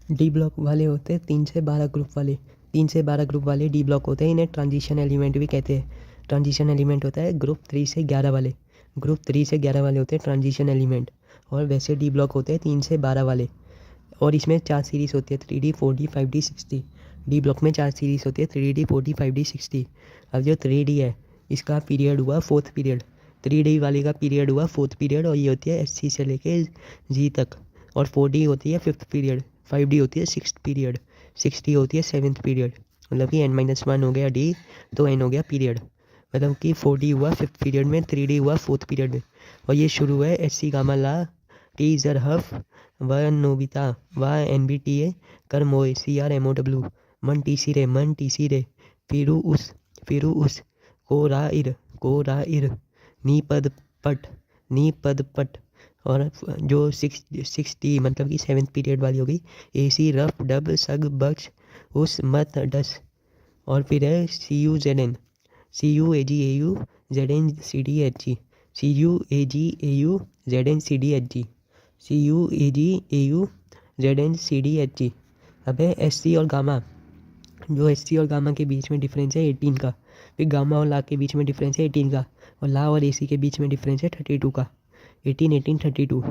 D block वाले होते हैं 3 से 12 ग्रुप वाले। 3 से 12 ग्रुप वाले डी ब्लॉक होते हैं, इन्हें ट्रांजिशन एलिमेंट भी कहते हैं। ट्रांजिशन एलिमेंट होता है ग्रुप 3 से 11 वाले। ग्रुप 3 से 11 वाले होते हैं ट्रांजिशन एलिमेंट। और वैसे डी ब्लॉक होते हैं 3 से 12 वाले। और इसमें 4 सीरीज़ होती है, 3D 4D 5D 60। D block में 4 सीरीज़ होती है, 3D 4D 5D 60। अब जो 3D है इसका पीरियड हुआ 4th पीरियड। 3D वाले का पीरियड हुआ 4th पीरियड, और ये होती है SC से लेके G तक। और 4D होती है 5th पीरियड। 5D होती है 6th पीरियड। 6D होती है 7th पीरियड। मतलब कि n-1 हो गया D, तो n हो गया पीरियड। मतलब कि 4D हुआ 5th पीरियड में, 3D हुआ 4th पीरियड में। और ये शुरू है SC गामा ला टी जरहफ व नोबिता व NBTA कर मोए CRMOW मन टी सी रे फिरू उस को रा इर नी पद पट। और जो 60 मतलब कि 7th पीरियड वाली होगी, AC रफ डब सग बक्श उस मत डस। और फिर है CUZN CUAGAU ZN CDHG CUAGAU ZN CDHG CUAGAU ZN CDHG। अब है SC और गामा। जो SC और गामा के बीच में डिफरेंस है 18 का। फिर गामा और ला के बीच में डिफरेंस है 18 का। और ला और AC के बीच में डिफरेंस है 32 का। 18 18 32।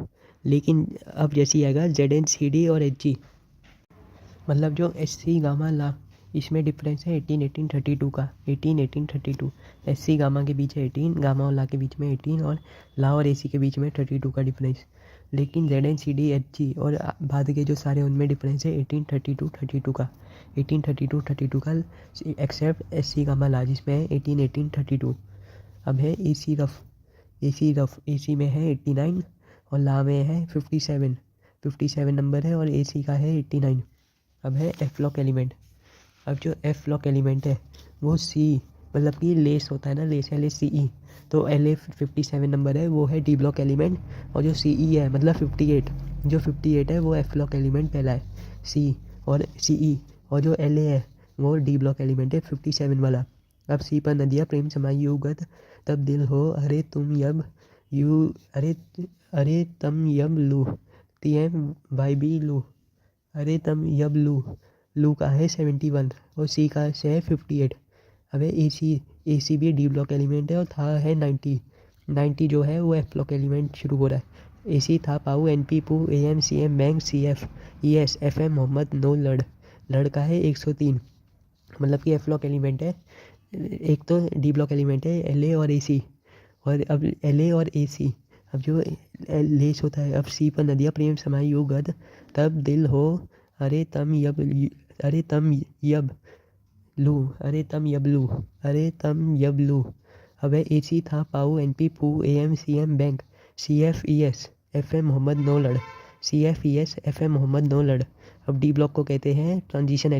लेकिन अब जैसी आएगा ZN CD और HG, मतलब जो SC गामा ला इसमें डिफरेंस है 18 18 32 का। 18 18 32। SC गामा के बीच है 18, गामा और ला के बीच में 18, और ला और AC के बीच में 32 का डिफरेंस। लेकिन ZN CD HG और बाद के जो सारे उनमें डिफरेंस है 18 32 32 का। 18 32 32 का, एक्सेप्ट SC गामा ला जिसमें है 18 18 32। अब है AC रफ। AC में है 89 और ला में है 57 नंबर है, और AC का है 89। अब है F लॉक एलिमेंट। अब जो F लॉक एलिमेंट है वो C, मतलब कि लेस होता है ना, लेस LACE, तो LA 57 नंबर है, वो है डी ब्लॉक एलिमेंट। और जो CE है मतलब 58, जो 58 है वो F लॉक एलिमेंट पहला है, C और CE। और जो LA है वो डी ब्लॉक एलिमेंट है 57 वाला। अब C पर नदिया प्रेम समायुगत तब दिल हो अरे तुम यब यू अरे तम यब लू TM YB लू अरे तम यब लू का है 71 और C का है 58। अब है AC भी डी ब्लॉक एलिमेंट है और था है 90 जो है वो F ब्लॉक एलिमेंट शुरू हो रहा है। AC था पाऊ NP पू AM CM बैंक CF ES FM मोहम्मद नो लड़ का है 103। मतलब कि F ब्लॉक एलिमेंट है। एक तो डी ब्लॉक एलिमेंट है LA और AC। और अब LA और AC, अब जो लेस होता है, अब C पर नदिया प्रेम समायुगत तब दिल हो अरे तम यब लू अरे तम यब लू। अब है AC था पाऊ NP पू AM CM बैंक CF ES FM मोहम्मद नो लड़ CF ES FM मोहम्मद नो लड़। अब डी ब्लॉक को कहते हैं ट्रांजिशन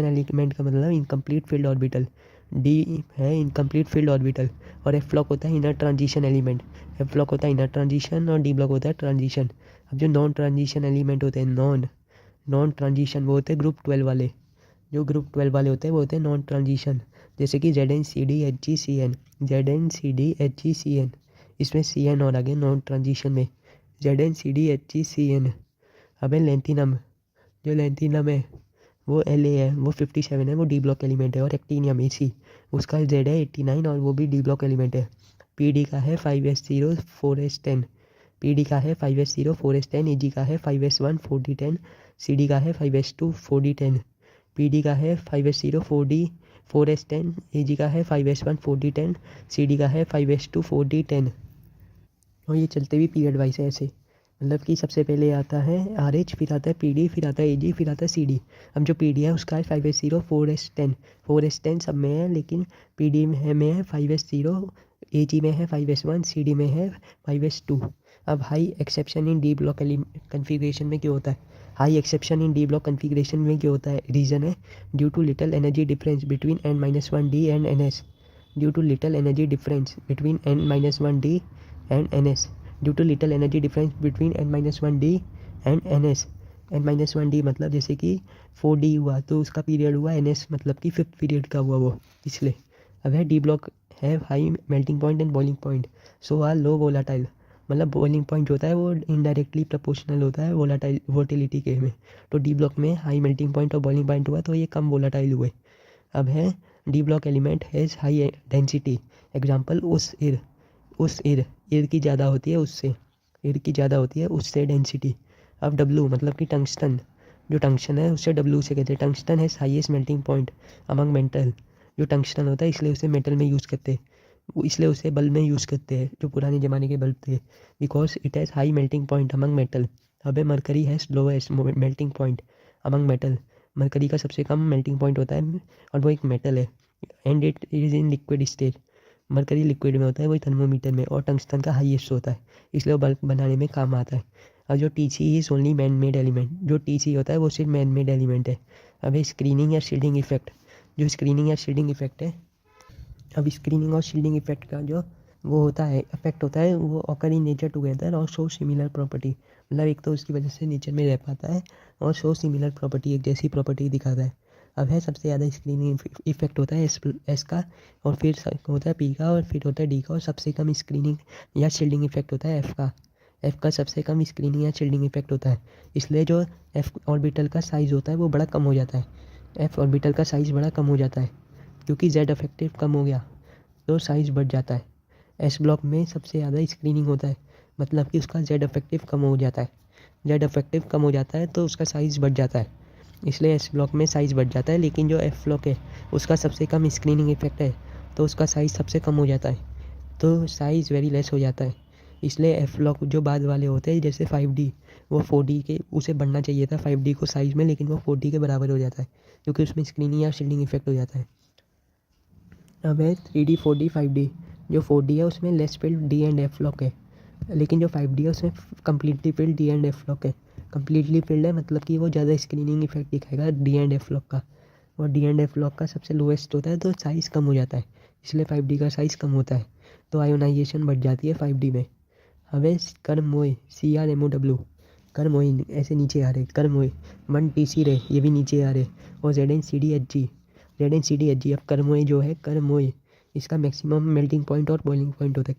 एलिमेंट का मतलब इनकम्प्लीट फील्ड ऑर्बिटल। डी है इनकम्प्लीट फील्ड ऑर्बिटल। और F ब्लॉक होता है inner transition element. F block होता है इनर ट्रांजिशन और डी ब्लॉक होता है ट्रांजिशन। अब जो नॉन ट्रांजिशन एलिमेंट होते हैं, नॉन ट्रांजिशन, वो होते हैं ग्रुप 12 वाले। जो ग्रुप 12 वाले होते हैं वो होते हैं नॉन ट्रांजिशन, जैसे कि ZN CD HG CN ZN CD HG CN। इसमें CN और आगे नॉन ट्रांजिशन में ZN CD HG CN। अब है लेंथिनम। जो लेंथिनम है वो LA है, वो 57 है, वो डी ब्लॉक एलिमेंट है। और एक्टिनियम AC, उसका Z है 89 और वो भी डी ब्लॉक एलिमेंट है। PD का है 5s0 4s10। PD का है 5s0 4s10। AG का है 5s1 4d10। CD का है 5s2 4d10। PD का है 5s0 4s10। AG का है 5s1 4d10। CD का है 5s2 4d10। और ये चलते भी पीरियड वाइज है ऐसे, मतलब कि सबसे पहले आता है RH, फिर आता है PD, फिर आता है AG, फिर आता है CD। अब जो PD है उसका है 5s0 4s10 सब में है, लेकिन PD में है 5s0, AG में है 5s1, CD में है 5s2। अब high exception in D block configuration में क्यों होता है? High exception in D block configuration में क्यों होता है? रीज़न है due to little energy difference between n-1D and NS। Due to little energy difference between n-1D and NS। Due to little energy difference between n-1D and NS। n-1D मतलब जैसे कि 4D हुआ तो उसका पीरियड हुआ, NS मतलब कि 5th period का हुआ वो, इसलिए। अब है डी ब्लॉक है high melting point and boiling point, so are low volatile. मतलब बॉइलिंग पॉइंट होता है वो इनडायरेक्टली प्रोपोर्शनल होता है वोलेटिलिटी के में। तो डी ब्लॉक में हाई मेल्टिंग पॉइंट और बॉइलिंग पॉइंट हुआ तो ये कम वोलाटाइल हुए। अब है D block element has high density, example उस ईर की ज़्यादा होती है उससे, ईर की ज़्यादा होती है उससे डेंसिटी। अब डब्लू मतलब कि टंगस्टन, जो टंक्शन है उससे डब्लू से कहते हैं। Tungsten has highest melting point among metal, जो टंगस्टन होता है इसलिए उसे मेटल में यूज़ करते हैं, इसलिए उसे बल्ब में यूज़ करते हैं जो पुराने ज़माने के बल्ब थे, because it has high melting point among metal. अब है mercury has lowest melting point among metal, mercury का सबसे कम मेल्टिंग पॉइंट होता है और वो एक मेटल है। And it is in liquid state, mercury liquid में होता है वही थर्मोमीटर में, और टंगस्टन का हाईएस्ट होता है इसलिए वो बल्ब बनाने में काम आता है। और जो TC is only man made element, जो टीसी होता है वो सिर्फ मैन मेड एलिमेंट है। अब स्क्रीनिंग या शील्डिंग इफेक्ट, जो स्क्रीनिंग या शील्डिंग इफेक्ट है, अब स्क्रीनिंग और शील्डिंग इफेक्ट का जो वो होता है इफेक्ट होता है वो ऑकर इन नेचर टुगेदर और शो सिमिलर प्रॉपर्टी, मतलब एक तो उसकी वजह से नेचर में रह पाता है और शो सिमिलर प्रॉपर्टी, एक जैसी प्रॉपर्टी दिखाता है। अब है सबसे ज़्यादा स्क्रीनिंग इफेक्ट होता है एस का, और फिर होता है पी का, और फिर होता है डी का, और सबसे कम स्क्रीनिंग या शील्डिंग इफेक्ट होता है एफ का। एफ का सबसे कम स्क्रीनिंग या शील्डिंग इफेक्ट होता है, इसलिए जो एफ ऑर्बिटल का साइज़ होता है वो बड़ा कम हो जाता है। एफ ऑर्बिटल का साइज़ बड़ा कम हो जाता है क्योंकि जेड इफेक्टिव कम हो गया तो साइज़ बढ़ जाता है। एस ब्लॉक में सबसे ज़्यादा स्क्रीनिंग होता है, मतलब कि उसका जेड इफेक्टिव कम हो जाता है, जेड इफेक्टिव कम हो जाता है तो उसका साइज़ बढ़ जाता है, इसलिए एस ब्लॉक में साइज़ बढ़ जाता है। लेकिन जो एफ ब्लॉक है उसका सबसे कम स्क्रीनिंग इफेक्ट है तो उसका साइज़ सबसे कम हो जाता है, तो साइज़ वेरी लेस हो जाता है। इसलिए एफ ब्लॉक जो बाद वाले होते हैं जैसे 5D, वो 4D के उसे बढ़ना चाहिए था 5D को साइज़ में, लेकिन वो 4D के बराबर हो जाता है क्योंकि उसमें स्क्रीनिंग या शील्डिंग इफेक्ट हो जाता है। अब है 3D 4D 5D, जो 4D है उसमें less field D and F block है, लेकिन जो 5D है उसमें completely field D and F block है। कम्प्लीटली फिल्ड है मतलब कि वो ज़्यादा स्क्रीनिंग इफेक्ट दिखाएगा डी एंड एफ ब्लॉक का, और डी एंड एफ ब्लॉक का सबसे लोएस्ट होता है तो साइज़ कम हो जाता है, इसलिए 5D का साइज़ कम होता है तो आयोनाइजेशन बढ़ जाती है 5D में। हमें कर्मोय CRMOW, कर्मोय ऐसे नीचे आ रहे, कर्मोय 1TC रहे ये भी नीचे आ रहे, और ZNCDHG। अब कर्मोय जो है कर्मोय, इसका मैक्सिमम मेल्टिंग पॉइंट और बॉइलिंग पॉइंट होता है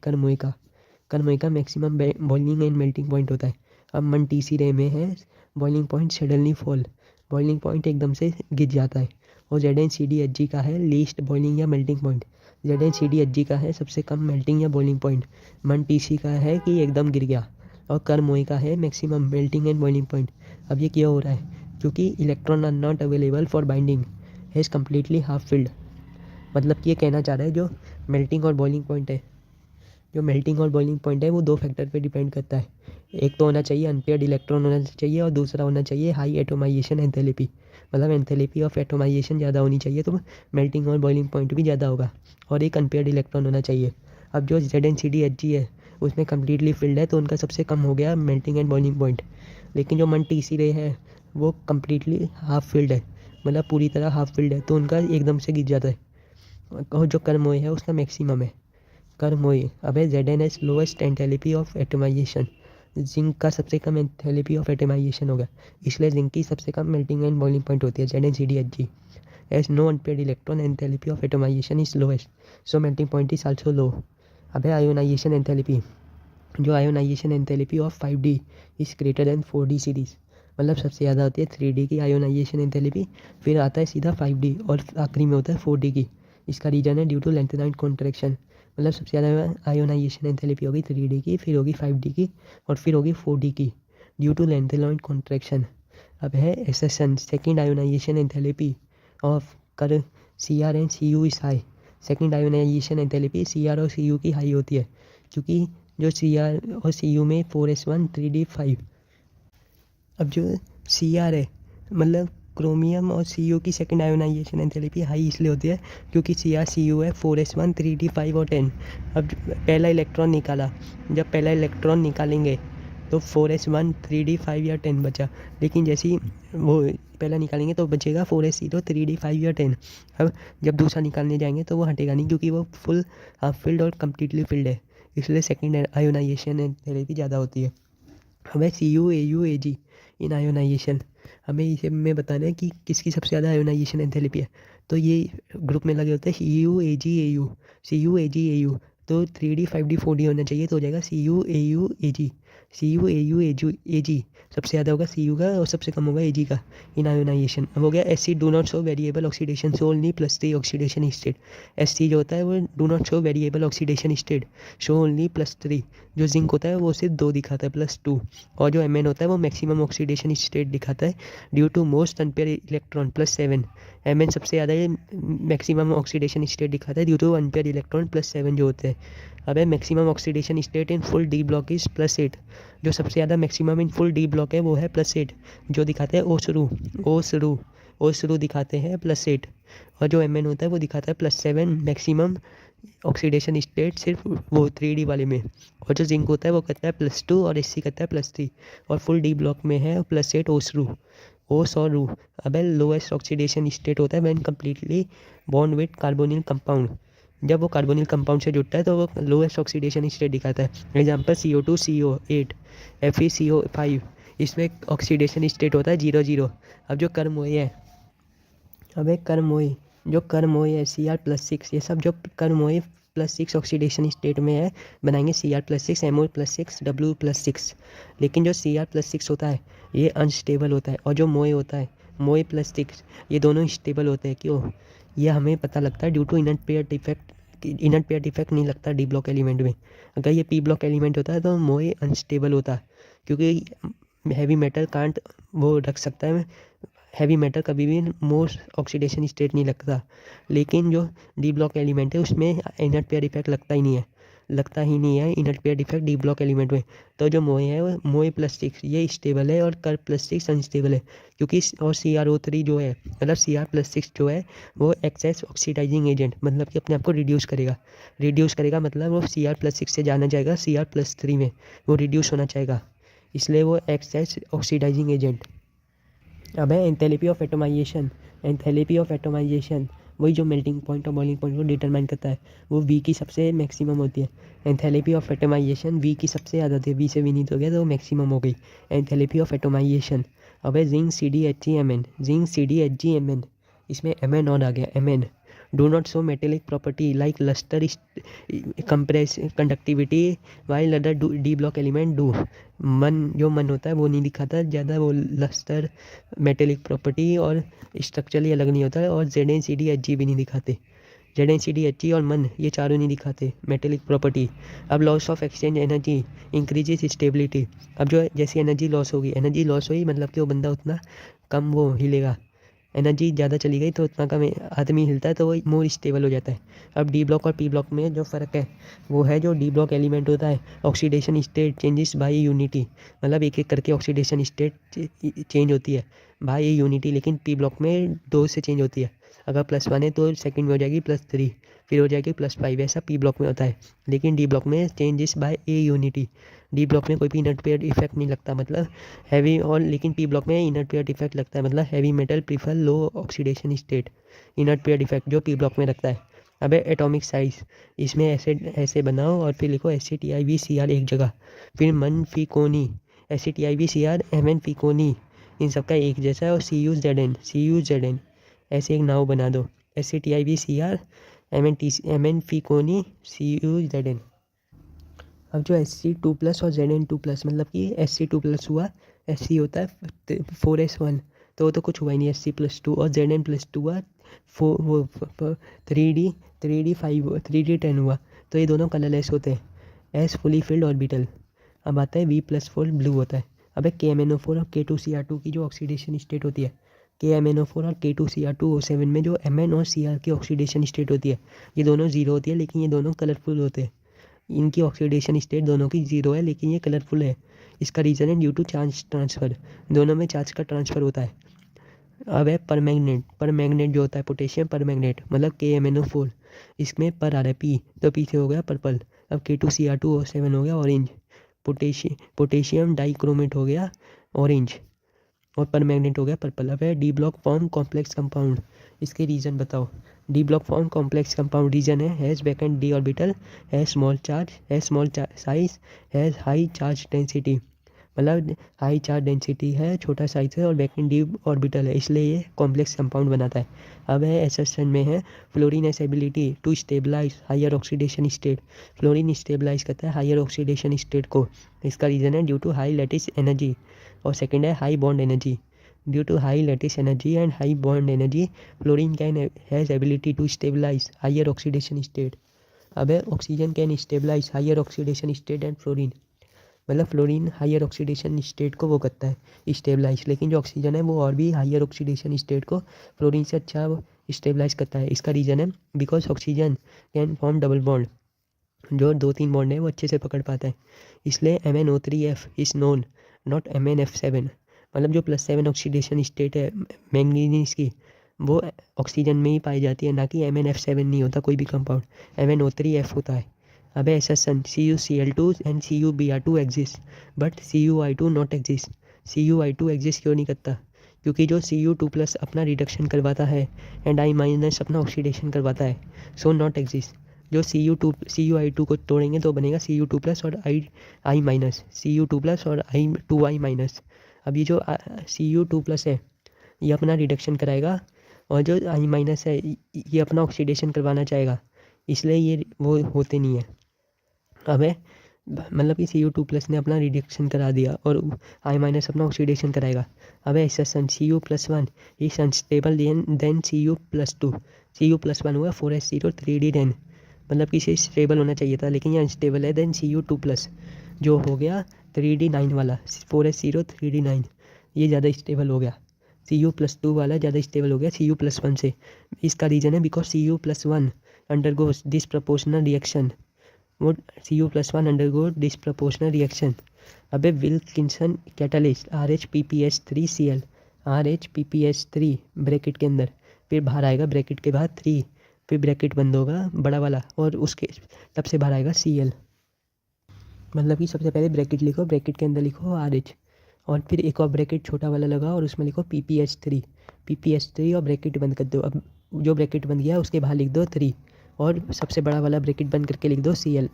कर्मोय का maximum boiling and melting point होता है। अब 1TC रे में है boiling point suddenly fall, boiling point एकदम से गिर जाता है, और ZNCDHG का है लीस्ट बॉइलिंग या मेल्टिंग पॉइंट, ZNCDHG का है सबसे कम मेल्टिंग या बॉइलिंग पॉइंट, 1TC का है कि एकदम गिर गया, और कर्मोय का है maximum melting and boiling point. अब ये क्या हो रहा है क्योंकि electron are not available for binding has completely half filled, मतलब कि ये कहना चाह रहा है जो मेल्टिंग और बॉइलिंग पॉइंट है, जो मेल्टिंग और बॉइलिंग पॉइंट है वो दो फैक्टर पे डिपेंड करता है, एक तो होना चाहिए अनपेयर्ड इलेक्ट्रॉन होना चाहिए, और दूसरा होना चाहिए हाई एटोमाइजेशन एंथैल्पी, मतलब एंथैल्पी ऑफ एटोमाइजेशन ज़्यादा होनी चाहिए तो मेल्टिंग और बॉइलिंग पॉइंट भी ज़्यादा होगा, और एक अनपेयर्ड इलेक्ट्रॉन होना चाहिए। अब जो ZNCDHG है उसमें कम्प्लीटली फिल्ड है तो उनका सबसे कम हो गया मेल्टिंग एंड बॉइलिंग पॉइंट, लेकिन जो 1TC रे है वो कम्प्लीटली हाफ फिल्ड है, मतलब पूरी तरह हाफ फिल्ड है तो उनका एकदम से गिर जाता है, और जो कर्मोय है उसका मैक्सिमम है कर्मोय। अब है ZNS lowest enthalpy of atomisation, zinc का सबसे कम एंथैल्पी ऑफ एटोमाइजेशन होगा, इसलिए जिंक की सबसे कम मेल्टिंग एंड बॉइलिंग पॉइंट होती है ZNCDHG। As no unpaired electron enthalpy of atomisation is lowest so melting point is also low. अब है आयोनाइजेशन एंथैल्पी, जो ionisation enthalpy of 5D is greater than 4D series, मतलब सबसे ज़्यादा होती है 3D की आयोनाइजेशन एंथैल्पी, फिर आता है सीधा 5D और आखिरी में होता है 4D की। इसका रीजन है ड्यू टू लेंथेनाइट कॉन्ट्रैक्शन, मतलब सबसे ज़्यादा आयोनाइजेशन एंथैल्पी होगी 3D की, फिर होगी 5D की, और फिर होगी 4D की ड्यू टू लेंथेनाइट कॉन्ट्रैक्शन। अब है assertion second ionisation enthalpy of कर CR and CU is high, second ionisation enthalpy CR और CU की हाई होती है क्योंकि जो CR और CU में 4s1 3d5। अब जो CR है मतलब क्रोमियम और CU की सेकेंड आयोनाइजेशन एंथैल्पी हाई इसलिए होती है क्योंकि CR CU है 4s1 3d5 और 10। अब पहला इलेक्ट्रॉन निकाला, जब पहला इलेक्ट्रॉन निकालेंगे तो 4s1 3d5 या 10 बचा, लेकिन जैसे ही वो पहला निकालेंगे तो बचेगा 4s0 3d5 या 10। अब जब दूसरा निकालने जाएंगे तो वो हटेगा नहीं क्योंकि वो फुल हाफ फिल्ड और कम्प्लीटली फिल्ड है, इसलिए सेकेंड आयोनाइजेशन एंथैल्पी ज़्यादा होती है। हमें CU AU AG इन आयोनाइजेशन, हमें इसे में बताना है कि किसकी सबसे ज़्यादा आयोनाइजेशन एंथैल्पी है, तो ये ग्रुप में लगे होते हैं CU AG AU, CU AG AU, तो 3D 5D 4D होना चाहिए, तो हो जाएगा CuAuAg। CuAuAg सबसे ज़्यादा होगा Cu का और सबसे कम होगा Ag का इन आयोनाइजेशन। अब हो गया Sc do not show variable oxidation show only +3 oxidation state. Sc जो होता है वो do not show variable oxidation state show only +3। जो जिंक होता है वो सिर्फ 2 दिखाता है +2। और जो Mn होता है वो मैक्सिमम ऑक्सीडेशन स्टेट दिखाता है due to most unpaired electron +7। Mn सबसे ज़्यादा मैक्सिमम ऑक्सीडेशन स्टेट दिखाता है ड्यू टू अनपेयर इलेक्ट्रॉन +7 जो होते हैं। अब है maximum oxidation state in full D block is +8। जो सबसे ज़्यादा maximum in full D block है वो है +8, जो दिखाते हैं ओ शुरू दिखाते हैं +8। और जो Mn होता है वो दिखाता है +7 मैक्सिमम ऑक्सीडेशन स्टेट सिर्फ वो 3D वाले में। और जो जिंक होता है वो करता है +2 और Sc करता है +3। और फुल डी ब्लॉक में है +8 ओस और रू। अब है लोएस्ट ऑक्सीडेशन स्टेट होता है when completely bond with carbonyl compound. जब वो कार्बोनिल कंपाउंड से जुड़ता है तो वो लोएस्ट ऑक्सीडेशन स्टेट दिखाता है। Example CO2 CO8 Fe CO5। इसमें ऑक्सीडेशन स्टेट होता है 0 अब जो कर्मोए है, जो कर्मोए है Cr+6, ये सब जो कर्मोए +6 ऑक्सीडेशन स्टेट में है बनाएंगे Cr+6 MO+6 W+6। लेकिन जो Cr+6 होता है ये अनस्टेबल होता है, और जो मोए होता है मोए+6 ये दोनों स्टेबल होते हैं। क्यों? ये हमें पता लगता है due to inert pair defect. Inert pair defect नहीं लगता डी ब्लॉक एलिमेंट में। अगर ये पी ब्लॉक एलिमेंट होता है तो मोए अनस्टेबल होता है, क्योंकि हैवी मेटल कांट वो रख सकता है। हैवी मेटल कभी भी मोस्ट ऑक्सीडेशन स्टेट नहीं लगता। लेकिन जो डी ब्लॉक एलिमेंट है उसमें इनट पेयर इफेक्ट लगता ही नहीं है इनट pair effect D block element में। तो जो मोए है वो मोए+6 ये स्टेबल है और कर+6 अनस्टेबल है, क्योंकि और CrO3 जो है मतलब Cr+6 जो है वो एक्सेस ऑक्सीडाइजिंग एजेंट, मतलब कि अपने आप को रिड्यूस करेगा मतलब वो Cr+6 से जाना जाएगा Cr+3 में, वो रिड्यूस होना चाहेगा, इसलिए वो एक्सेस ऑक्सीडाइजिंग एजेंट। अब है एंथैल्पी ऑफ एटोमाइजेशन। वही जो मेल्टिंग पॉइंट और बॉइलिंग पॉइंट को डिटरमाइन करता है, वो V की सबसे मैक्सिमम होती है। एंथैल्पी ऑफ एटोमाइजेशन V की सबसे ज़्यादा होती है, V से विनीत हो गया तो मैक्सिमम हो गई एंथैल्पी ऑफ एटोमाइजेशन। अब है जिंक CdHgMn, इसमें Mn और आ गया Mn do not show metallic property like lustre compress conductivity while other D block element do. मन होता है वो नहीं दिखाता ज़्यादा, वो लस्टर मेटेलिक प्रॉपर्टी और स्ट्रक्चरली अलग नहीं होता है। और ZnCdHg भी नहीं दिखाते, ZnCdHg और मन ये चारों नहीं दिखाते मेटेलिक प्रॉपर्टी। अब loss of exchange energy increases stability. अब जो जैसी एनर्जी लॉस हुई मतलब कि वो बंदा उतना कम वो हिलेगा, एनर्जी ज़्यादा चली गई तो उतना कम आदमी हिलता है तो वो मोर स्टेबल हो जाता है। अब डी ब्लॉक और पी ब्लॉक में जो फ़र्क है वो है जो डी ब्लॉक एलिमेंट होता है oxidation state changes by unity, मतलब एक करके ऑक्सीडेशन स्टेट चेंज होती है बाय यूनिटी। लेकिन पी ब्लॉक में 2 से चेंज होती है, अगर +1 है तो सेकंड में हो जाएगी +3 फिर हो जाएगी +5, ऐसा पी ब्लॉक में होता है। लेकिन डी ब्लॉक में changes by A unity. D block में कोई भी इनट पेयर इफेक्ट नहीं लगता मतलब हैवी, और लेकिन पी ब्लॉक में इनट पेयर इफेक्ट लगता है मतलब heavy metal prefer low oxidation state, inert pair effect जो पी ब्लॉक में लगता है। अब है एटॉमिक साइज, इसमें ऐसे बनाओ और फिर लिखो SCTIVCr एक जगह, फिर मन फीकोनी SCTIVCr Mn फीकोनी इन सबका एक जैसा है, और CuZn ऐसे एक नाव बना दो SCTIVCr Mn फीकोनी CuZn। अब जो Sc2+ और Zn2+ मतलब कि Sc2+ हुआ, Sc होता है 4s1 तो वो तो कुछ हुआ ही नहीं, Sc+2 और Zn+2 हुआ 3d10 हुआ, तो ये दोनों कलरलेस होते हैं। S fully filled orbital. अब आता है V+4 ब्लू होता है। अब है KMnO4 और K2Cr2 की जो ऑक्सीडेशन स्टेट होती है, KMnO4 और K2Cr2O7 में जो Mn और Cr की ऑक्सीडेशन स्टेट होती है ये दोनों 0 होती है, लेकिन ये दोनों कलरफुल होते हैं। इनकी ऑक्सीडेशन स्टेट दोनों की 0 है लेकिन ये कलरफुल है। इसका रीज़न है ड्यू टू चार्ज ट्रांसफ़र, दोनों में चार्ज का ट्रांसफ़र होता है। अब है परमैग्नेट जो होता है पोटेशियम परमैग्नेट मतलब KMnO4, इसमें पर आ रहा है P तो पी से हो गया पर्पल। अब K2Cr2O7 हो गया ऑरेंज, पोटेशियम डाइक्रोमेट हो गया ऑरेंज और परमैग्नेट हो गया पर्पल। अब है D block form complex compound, इसके रीज़न बताओ। D block form complex compound reason है has vacant D orbital, has small charge, has small size, has high charge density, मतलब हाई चार्ज डेंसिटी है, छोटा साइज है और वैकेंट डीप ऑर्बिटल है, इसलिए ये कॉम्प्लेक्स कंपाउंड बनाता है। अब है एसेसन में है fluorine has ability to stabilise higher oxidation state. Fluorine stabilise करता है हायर ऑक्सीडेशन स्टेट को। इसका रीज़न है due to high lattice energy, और सेकेंड है high bond energy. Due to high lattice energy and high bond energy fluorine can has ability to stabilise higher oxidation state. अब है oxygen can stabilise higher oxidation state and fluorine. मतलब fluorine higher oxidation state को वो करता है stabilise, लेकिन जो oxygen है वो और भी हायर ऑक्सीडेशन स्टेट को फ्लोरीन से अच्छा स्टेबलाइज करता है। इसका रीज़न है because oxygen can form double bond, जो 2-3 बॉन्ड है वो अच्छे से पकड़ पाता है। इसलिए MnO3F is known not MnF7। मतलब जो +7 ऑक्सीडेशन स्टेट है मैंगनीज की, वो ऑक्सीजन में ही पाई जाती है, ना कि MnF7 नहीं होता कोई भी कंपाउंड, MnO3F होता है। अब एसेसन CuCl2 and CuBr2 exist but CuI2 not exist. CuI2 exist क्यों नहीं करता? क्योंकि जो Cu2+ अपना रिडक्शन करवाता है एंड I- अपना ऑक्सीडेशन करवाता है, सो नॉट एग्जिस्ट। जो CuI2 को तोड़ेंगे तो बनेगा Cu2+ और I-, Cu2+ और I2I-। अब ये जो Cu2+ है ये अपना रिडक्शन कराएगा, और जो I- है ये अपना ऑक्सीडेशन करवाना चाहेगा, इसलिए ये वो होते नहीं है। अब है मतलब कि Cu2+ ने अपना रिडक्शन करा दिया और I- अपना ऑक्सीडेशन कराएगा। अब है एसेसन Cu+1 is unstable then Cu+2। Cu+1 हुआ 4s0 3d10, मतलब कि इसे स्टेबल होना चाहिए था लेकिन ये अनस्टेबल है। देन Cu2+ जो हो गया 3d9 वाला 4s0 3d9, ये ज़्यादा स्टेबल हो गया। Cu+2 वाला ज़्यादा स्टेबल हो गया Cu+1 से। इसका रीज़न है बिकॉज Cu+1 अंडरगोज डिसप्रपोर्शनल रिएक्शन। वो Cu+1 अंडरगो डिसप्रपोर्शनल रिएक्शन। अबे Wilkinson catalyst RHPPS3Cl, RHPPS3 bracket के अंदर, फिर बाहर आएगा ब्रैकेट के बाद 3, फिर ब्रैकेट बंद होगा बड़ा वाला और उसके तब से बाहर आएगा Cl। मतलब कि सबसे पहले ब्रैकेट लिखो, ब्रैकेट के अंदर लिखो RH, और फिर एक और ब्रैकेट छोटा वाला लगाओ और उसमें लिखो PPS3 और ब्रैकेट बंद कर दो। अब जो ब्रैकेट बन गया उसके बाहर लिख दो 3 और सबसे बड़ा वाला ब्रैकेट बंद करके लिख दो Cl।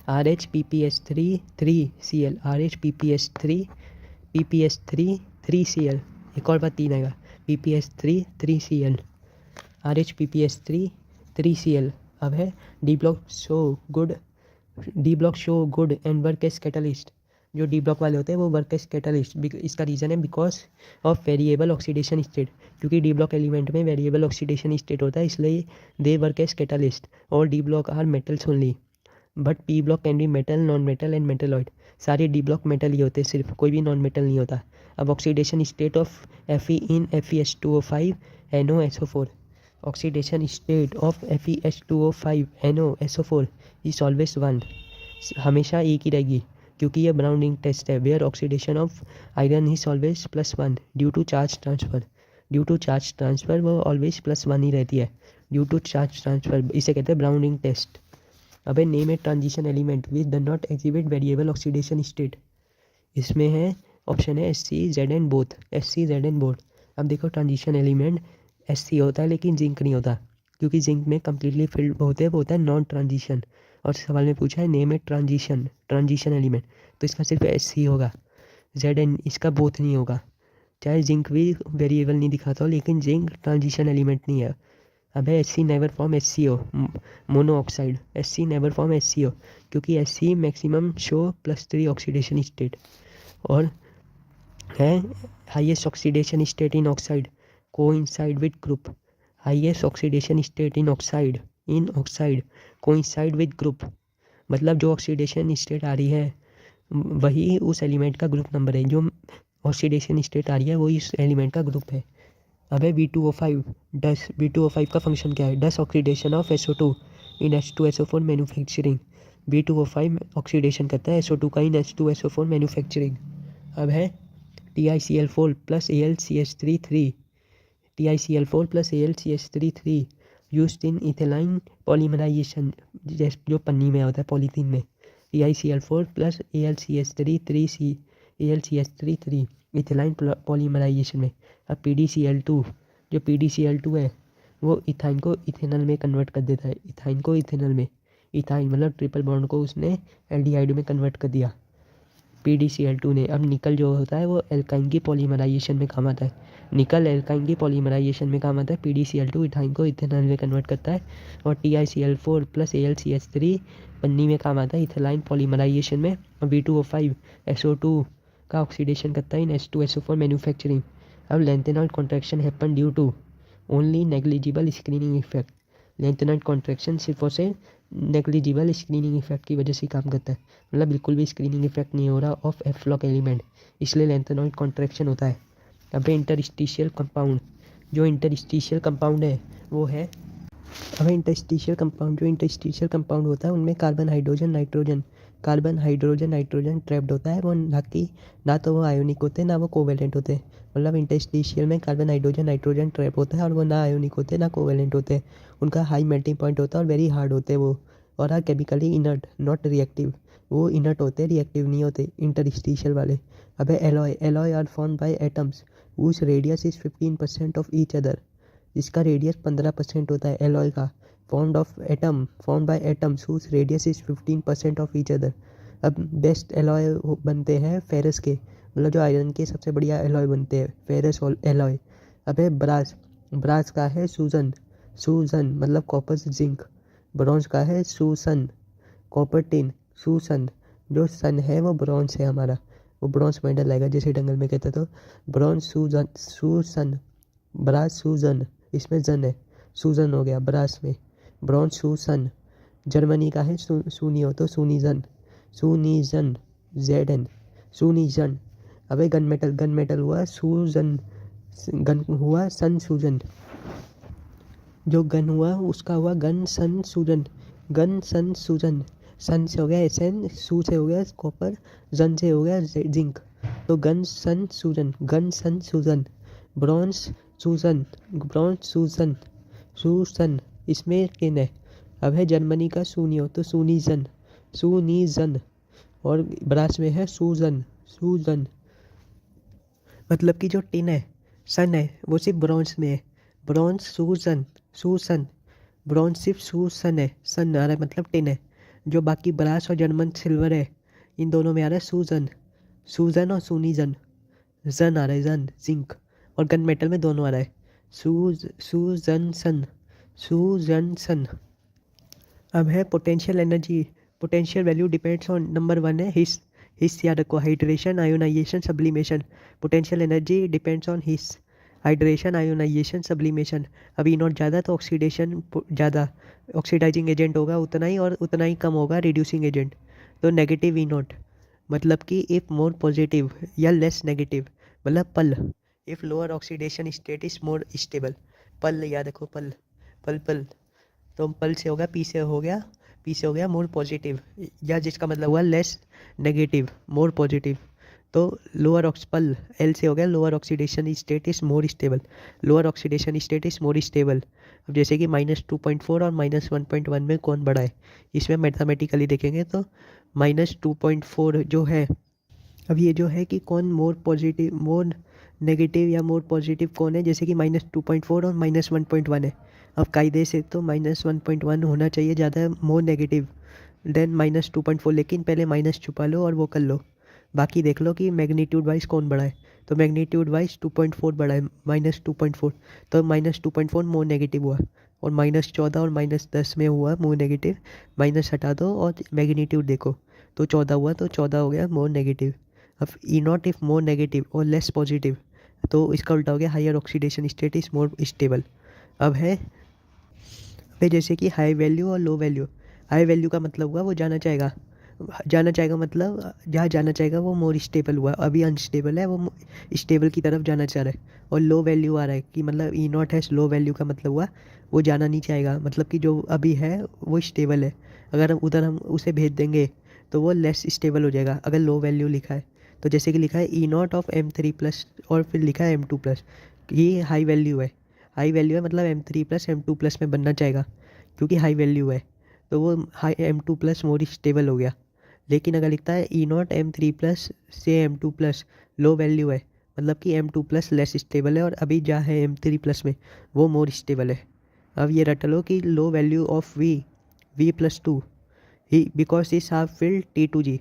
RHPPS3 3Cl, RHPPS3 3Cl। एक और बात 3 आएगा PPS3 3Cl, RHPPS3 3Cl। अब है D block show good and work as catalyst. जो डी ब्लॉक वाले होते हैं वो वर्क एज कैटलिस्ट। इसका रीज़न है because of variable oxidation state, क्योंकि डी ब्लॉक एलिमेंट में वेरिएबल ऑक्सीडेशन स्टेट होता है, इसलिए दे वर्क एज कैटलिस्ट। और D block are metals only, but P block can be metal, non metal and metalloid. सारे D block metal ही होते हैं, सिर्फ कोई भी नॉन मेटल नहीं होता। अब oxidation state of Fe in FeH2O5 NoSO4। Oxidation state of FeH2O5 NoSO4 is always 1, हमेशा एक ही रहेगी, क्योंकि ये ब्राउनिंग टेस्ट है where oxidation of iron is always +1 due to charge transfer. Due to charge transfer वो ऑलवेज +1 ही रहती है, ड्यू टू चार्ज ट्रांसफ़र, इसे कहते हैं ब्राउनिंग टेस्ट। अबे name a transition element which does not exhibit variable oxidation state. इसमें है ऑप्शन है SC ZN बोथ। अब देखो ट्रांजिशन एलिमेंट SC होता है लेकिन जिंक नहीं होता, क्योंकि जिंक में कम्प्लीटली फिल्ड होते हैं, वो होता है नॉन ट्रांजिशन। और सवाल में पूछा है नेम ए ट्रांजिशन एलिमेंट, तो इसका सिर्फ SC होगा, ZN इसका बोथ नहीं होगा। चाहे जिंक भी वेरिएबल नहीं दिखाता हो, लेकिन जिंक ट्रांजिशन एलिमेंट नहीं है। अब है SC never form HCO mono oxide, SC never form HCO, क्योंकि SC maximum show +3 oxidation state. और है highest oxidation state in oxide coincide with group. Highest oxidation state in oxide coincide with group, मतलब जो oxidation state आ रही है वही उस element का ग्रुप नंबर है, जो ऑक्सीडेशन स्टेट आ रही है वही उस एलिमेंट का ग्रुप है। अब है V2O5 का फंक्शन क्या है? Does oxidation of SO2 in H2SO4 manufacturing. V2O5 oxidation करता है SO2 का इन H2SO4 मैन्युफैक्चरिंग। अब है TiCl4 + AlCH3 used in इथेनाइन polymerisation, जो पन्नी में होता है पॉलीथीन में। TiCl4 + AlCH3 इथेनाइन पॉलीमराइजेशन में। अब PDCl2, जो PDCl2 है वो इथाइन को इथेनॉल में कन्वर्ट कर देता है, इथाइन मतलब ट्रिपल बॉन्ड को उसने एल्डिहाइड में कन्वर्ट कर दिया। PDCl2 ने। अब निकल जो होता है वो एल्काइन की पॉलीमराइजेशन में काम आता है, निकल एल्काइन की पॉलीमराइजेशन में काम आता है। PDCl2 इथाइन को इथेनॉल में कन्वर्ट करता है और TiCl4 प्लस AlCH3 पन्नी में काम आता है इथेलाइन पॉलीमराइजेशन में। और V2O5 SO2 का ऑक्सीडेशन करता है इन H2SO4 मैन्युफैक्चरिंग। अब lanthanoid contraction happen due to only negligible screening effect. Lanthanoid contraction सिर्फ और सिर्फ नेग्लिजिबल स्क्रीनिंग इफेक्ट की वजह से काम करता है, मतलब बिल्कुल भी स्क्रीनिंग इफेक्ट नहीं हो रहा ऑफ एफ्लॉक एलिमेंट, इसलिए लेंथेनॉल कॉन्ट्रैक्शन होता है। अब इंटरस्टिशियल कंपाउंड, जो इंटरस्टिशियल कंपाउंड है वो है, अब इंटरस्टिशियल कंपाउंड होता है उनमें कार्बन हाइड्रोजन नाइट्रोजन ट्रैप्ड होता है। वो ना तो वो आयोनिक होते हैं ना वो कोवेलेंट होते हैं, मतलब इंटरस्टिशियल में कार्बन हाइड्रोजन नाइट्रोजन ट्रैप होता है और वो ना आयोनिक होते ना कोवेलेंट होते हैं। उनका हाई मेल्टिंग पॉइंट होता है और वेरी हार्ड होते हैं वो, और are chemically inert not reactive, वो इनर्ट होते हैं रिएक्टिव नहीं होते इंटरस्टिशियल वाले। अब alloy are form by atoms whose radius is 15% of each other, इसका रेडियस 15% होता है एलॉय का। Formed by atoms whose radius is 15% of each other। अब बेस्ट एलॉय बनते हैं फेरस के, मतलब जो आयरन के सबसे बढ़िया एलॉय बनते हैं फेरस एलॉय। अब है ब्रास का है सूजन मतलब कॉपर जिंक। ब्रॉन्ज का है सूसन कॉपर टिन सूसन, जो सन है वो ब्रॉन्ज है हमारा, वो ब्रॉन्ज मेडल आएगा जैसे डंगल में कहते तो ब्रॉन्ज सूसन ब्रास सूजन, इसमें जन है सूजन हो गया ब्रास में ब्रॉन्ज सूसन। जर्मनी का है सूनियो तो सूनीजन ZN सूनीजन। अबे गन मेटल हुआ सूजन, गन हुआ सन सूजन, जो गन हुआ उसका हुआ गन सन सूजन सन से हो गया SN, सू से हो गया कॉपर, जन से हो गया जिंक, तो गन सन सूजन ब्रॉन्ज सूसन इसमें किन है। अब है जर्मनी का सूनियो तो सूनीजन और ब्रास में है सूजन, मतलब कि जो टिन है सन है वो सिर्फ ब्रॉन्ज में है, ब्रॉन्ज सूसन ब्रॉन्ज सिर्फ सूसन है, सन आ रहा है मतलब टिन है। जो बाकी ब्रास और जर्मन सिल्वर है इन दोनों में आ रहा है सूजन और सूनीजन, जन आ रहा है जन जिंक, और गन मेटल में दोनों आ रहा है सूजन सन। अब है potential value depends on number 1 है हिस याद रखो, hydration ionisation sublimation. Potential energy depends on his hydration ionisation sublimation. अब ई नॉट ज़्यादा तो ऑक्सीडेशन ज़्यादा, ऑक्सीडाइजिंग एजेंट होगा उतना ही और उतना ही कम होगा रिड्यूसिंग एजेंट, तो नेगेटिव ई नॉट, मतलब कि इफ़ मोर पॉजिटिव या लेस नेगेटिव, मतलब पल if lower oxidation state is more stable. पल याद रखो पल तो पल से होगा पी से हो गया मोर पॉजिटिव, या जिसका मतलब हुआ लेस नेगेटिव मोर पॉजिटिव, तो लोअर पल एल से हो गया lower oxidation state is more stable, lower oxidation state is more stable. अब जैसे कि -2.4 और -1.1 में कौन बड़ा है, इसमें मैथमेटिकली देखेंगे तो -2.4 जो है, अब ये जो है कि कौन मोर नेगेटिव या मोर पॉजिटिव कौन है, जैसे कि -2.4 और -1.1 है। अब कायदे से तो -1.1 होना चाहिए ज़्यादा मोर नेगेटिव देन -2.4, लेकिन पहले माइनस छुपा लो और वो कर लो, बाकी देख लो कि मैग्नीट्यूड वाइज कौन बड़ा है, तो मैग्नीट्यूड वाइज 2.4 बड़ा है -2.4, तो -2.4 मोर नेगेटिव हुआ, और -14 और -10 में हुआ मोर नेगेटिव, माइनस हटा दो और मैग्नीट्यूड देखो तो 14 हुआ, तो 14 हो गया मोर नेगेटिव। अब E naught if more negative और लेस पॉजिटिव, तो इसका उल्टा हो गया higher oxidation state is more stable. अब है जैसे कि हाई वैल्यू और लो वैल्यू, हाई वैल्यू का मतलब हुआ वो जाना चाहेगा मतलब जहाँ जाना चाहेगा वो मोर स्टेबल हुआ, अभी अनस्टेबल है वो स्टेबल की तरफ जाना चाह रहा है। और लो वैल्यू आ रहा है कि मतलब ई नॉट है लो वैल्यू का मतलब हुआ वो जाना नहीं चाहेगा, मतलब कि जो अभी है वो स्टेबल है, अगर हम उधर हम उसे भेज देंगे तो वो लेस स्टेबल हो जाएगा अगर लो वैल्यू लिखा है। तो जैसे कि लिखा है ई नॉट ऑफ M3+ और फिर लिखा है M2+, ये हाई वैल्यू है मतलब M3+ M2+ में बनना चाहेगा क्योंकि हाई वैल्यू है, तो वो हाई M2+ मोर स्टेबल हो गया। लेकिन अगर लिखता है ई नॉट M3+ से M2+ लो वैल्यू है, मतलब कि M2+ लेस स्टेबल है और अभी जहाँ है M3+ में वो मोर स्टेबल है। अब ये रट लो कि लो वैल्यू ऑफ V+2 ही because is half filled T2G,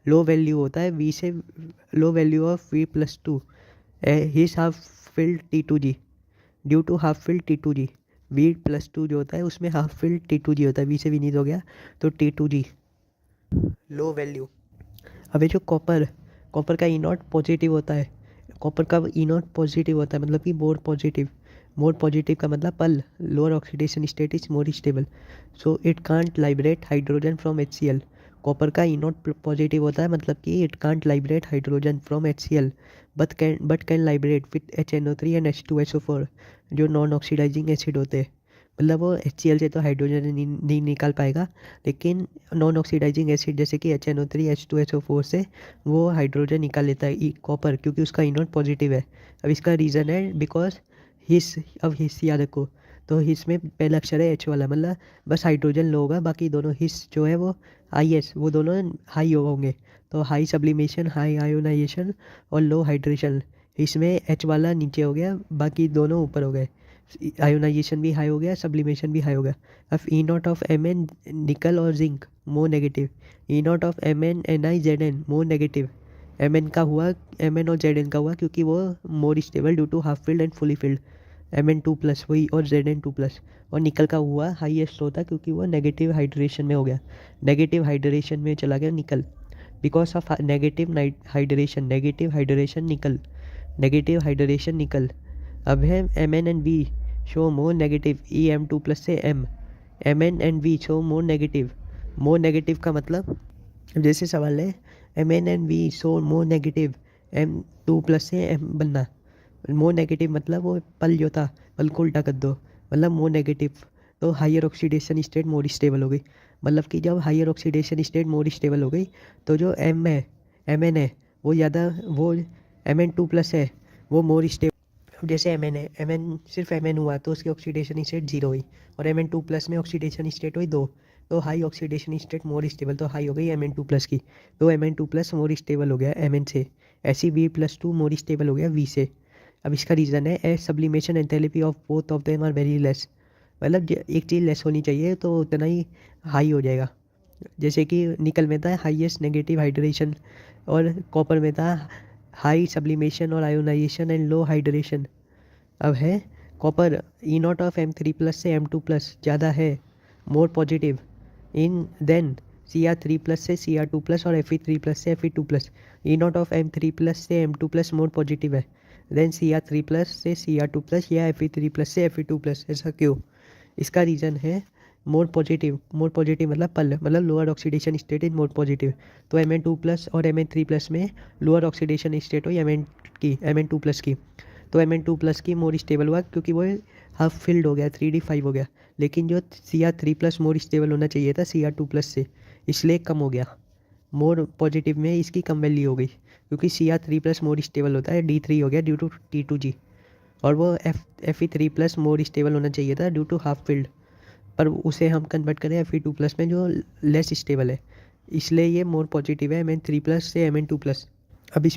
low value होता है वी से, low value of V plus two is half filled T2G due to half filled T2G। V plus two जो होता है उसमें हाफ फिल्ड T2G होता है, वी से विनीत हो गया तो T2G लो वैल्यू। अब ये जो कॉपर का ई नॉट पॉजिटिव होता है, कॉपर का ई नॉट पॉजिटिव होता है मतलब कि मोर पॉजिटिव का मतलब पल lower oxidation state is more stable, so it can't Lybrate hydrogen from HCl। Copper का ई नॉट पॉजिटिव होता है मतलब कि it can't Lybrate hydrogen from HCl but can Lybrate with HNO3 and H2SO4 जो non oxidizing acid होते हैं। मतलब वो HCl से तो हाइड्रोजन नहीं निकाल पाएगा, लेकिन नॉन ऑक्सीडाइजिंग एसिड जैसे कि HNO3 H2SO4 से वो हाइड्रोजन निकाल लेता है कॉपर, क्योंकि उसका ई नॉट पॉजिटिव है। अब इसका रीज़न है बिकॉज हिस, अब हिस याद रखो तो हिस में पहला अक्षर है H वाला, मतलब बस हाइड्रोजन लो होगा, बाकी दोनों हिस जो है वो IS वो दोनों हाई होंगे। तो हाई सब्लिमेशन, हाई आयोनाइजेशन और लो हाइड्रेशन, इसमें H वाला नीचे हो गया, बाकी दोनों ऊपर हो गए। आयोनाइजेशन भी हाई हो गया, सब्लिमेशन भी हाई हो गया। अब ई नॉट ऑफ Mn निकल और zinc more negative, E naught of Mn Ni Zn more negative. Mn का हुआ, Mn और Zn का हुआ क्योंकि वो more stable due to half filled and fully filled, Mn2 plus वही और Zn2 प्लस। और निकल का हुआ हाईएस्ट होता क्योंकि वो नेगेटिव हाइड्रेशन में हो गया, नेगेटिव हाइड्रेशन में चला गया निकल because of negative hydration, negative hydration निकल। अब है Mn and V show more negative EM2 plus से M, Mn and V show more negative का मतलब जैसे सवाल है Mn and V show more negative M2 plus से M बनना, मोर नेगेटिव मतलब वो पल जो था पल को उल्टा कर दो, मतलब मोर नेगेटिव तो higher oxidation state more stable हो गई। मतलब कि जब higher oxidation state more stable हो गई तो जो M है Mn है वो ज़्यादा, वो Mn2 प्लस है वो मोर स्टेबल। जैसे Mn है, Mn सिर्फ Mn हुआ तो उसकी ऑक्सीडेशन स्टेट 0 हुई, और Mn2 प्लस में ऑक्सीडेशन स्टेट हुई 2, तो high oxidation state more stable तो हाई हो गई Mn2 प्लस की, तो Mn2 प्लस मोर स्टेबल हो गया Mn से, ऐसी V plus two more stable हो गया V से। अब इसका रीज़न है as sublimation enthalpy of both of them are very less, मतलब एक चीज़ लेस होनी चाहिए तो उतना ही हाई हो जाएगा। जैसे कि निकल में था हाईएस्ट नेगेटिव हाइड्रेशन और कॉपर में था हाई सब्लिमेशन और आयोनाइजेशन एंड लो हाइड्रेशन। अब है copper E naught of M3 plus से M2 प्लस ज़्यादा है, more positive in than Cr3 plus से Cr2 प्लस और Fe3 प्लस से Fe2 plus. E naught of M3 plus से M2 प्लस मोर पॉजिटिव है देन Cr3 प्लस से Cr2 plus या Fe3 प्लस से Fe2 प्लस। ऐसा क्यों? इसका रीज़न है मोर पॉजिटिव मतलब पल, मतलब lower oxidation state in more positive, तो Mn2 प्लस और Mn3 प्लस में लोअर ऑक्सीडेशन स्टेट हुई Mn2 प्लस की, तो Mn2 प्लस की मोर स्टेबल हुआ क्योंकि वो हाफ फिल्ड हो गया 3D5 हो गया, लेकिन जो Cr3 प्लस मोर स्टेबल होना चाहिए था Cr2 प्लस से, इसलिए कम हो गया। मोर पॉजिटिव में इसकी कम वैल्यू हो गई क्योंकि Cr3 प्लस मोर स्टेबल होता है D3 हो गया ड्यू टू T2G, और वो Fe3 प्लस मोर स्टेबल होना चाहिए था ड्यू टू हाफ फिल्ड, पर उसे हम कन्वर्ट करें Fe2 प्लस में जो लेस स्टेबल है, इसलिए ये मोर पॉजिटिव है Mn3 प्लस से Mn2 प्लस। अब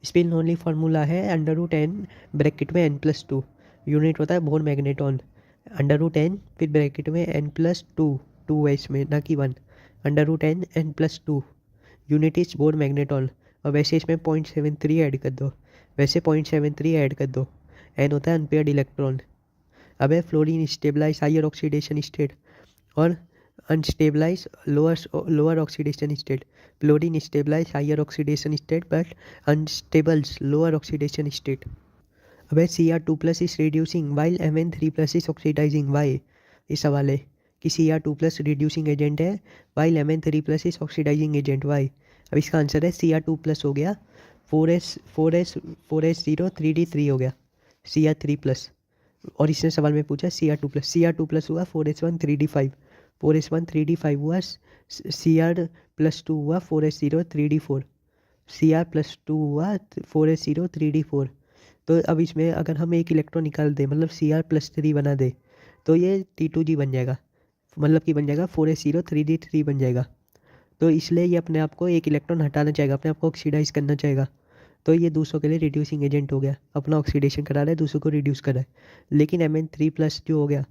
स्पिन ओनली फार्मूला है √n ब्रैकेट में n+2, यूनिट होता है बोर मैग्नेटॉन, √n फिर ब्रैकेट में n+2 है इसमें ना कि 1, √n n+2 unit is bore magneton. और वैसे इसमें 0.73 ऐड कर दो, n होता है अनपेयर्ड इलेक्ट्रॉन। अब है fluorine stabilise higher oxidation state और unstabilise lower oxidation state, fluorine stabilise higher oxidation state but unstables lower oxidation state. अब है Cr2 plus is reducing while Mn3 plus is oxidising, why? इस सवाल है कि Cr2 plus reducing agent है while Mn3 plus is oxidising agent, why? अब इसका answer है Cr2 प्लस हो गया 4s0 3d3 हो गया Cr3 प्लस, और इसने सवाल में पूछा Cr2 प्लस हुआ 4s1 3d5, 4s1 3d5 हुआ, Cr+2 हुआ 4s0 3d4, Cr+2 हुआ 4s0 3d4। तो अब इसमें अगर हम एक इलेक्ट्रॉन निकाल दें मतलब Cr+3 बना दे तो ये T2G बन जाएगा, मतलब कि बन जाएगा 4s0 3d3 बन जाएगा। तो इसलिए ये अपने आप को एक इलेक्ट्रॉन हटाना चाहेगा, अपने आप को ऑक्सीडाइज करना चाहेगा, तो ये दूसरों के लिए रिड्यूसिंग एजेंट हो गया, अपना ऑक्सीडेशन करा रहा है दूसरों को रिड्यूस कर रहा है। लेकिन Mn3 प्लस जो हो गया,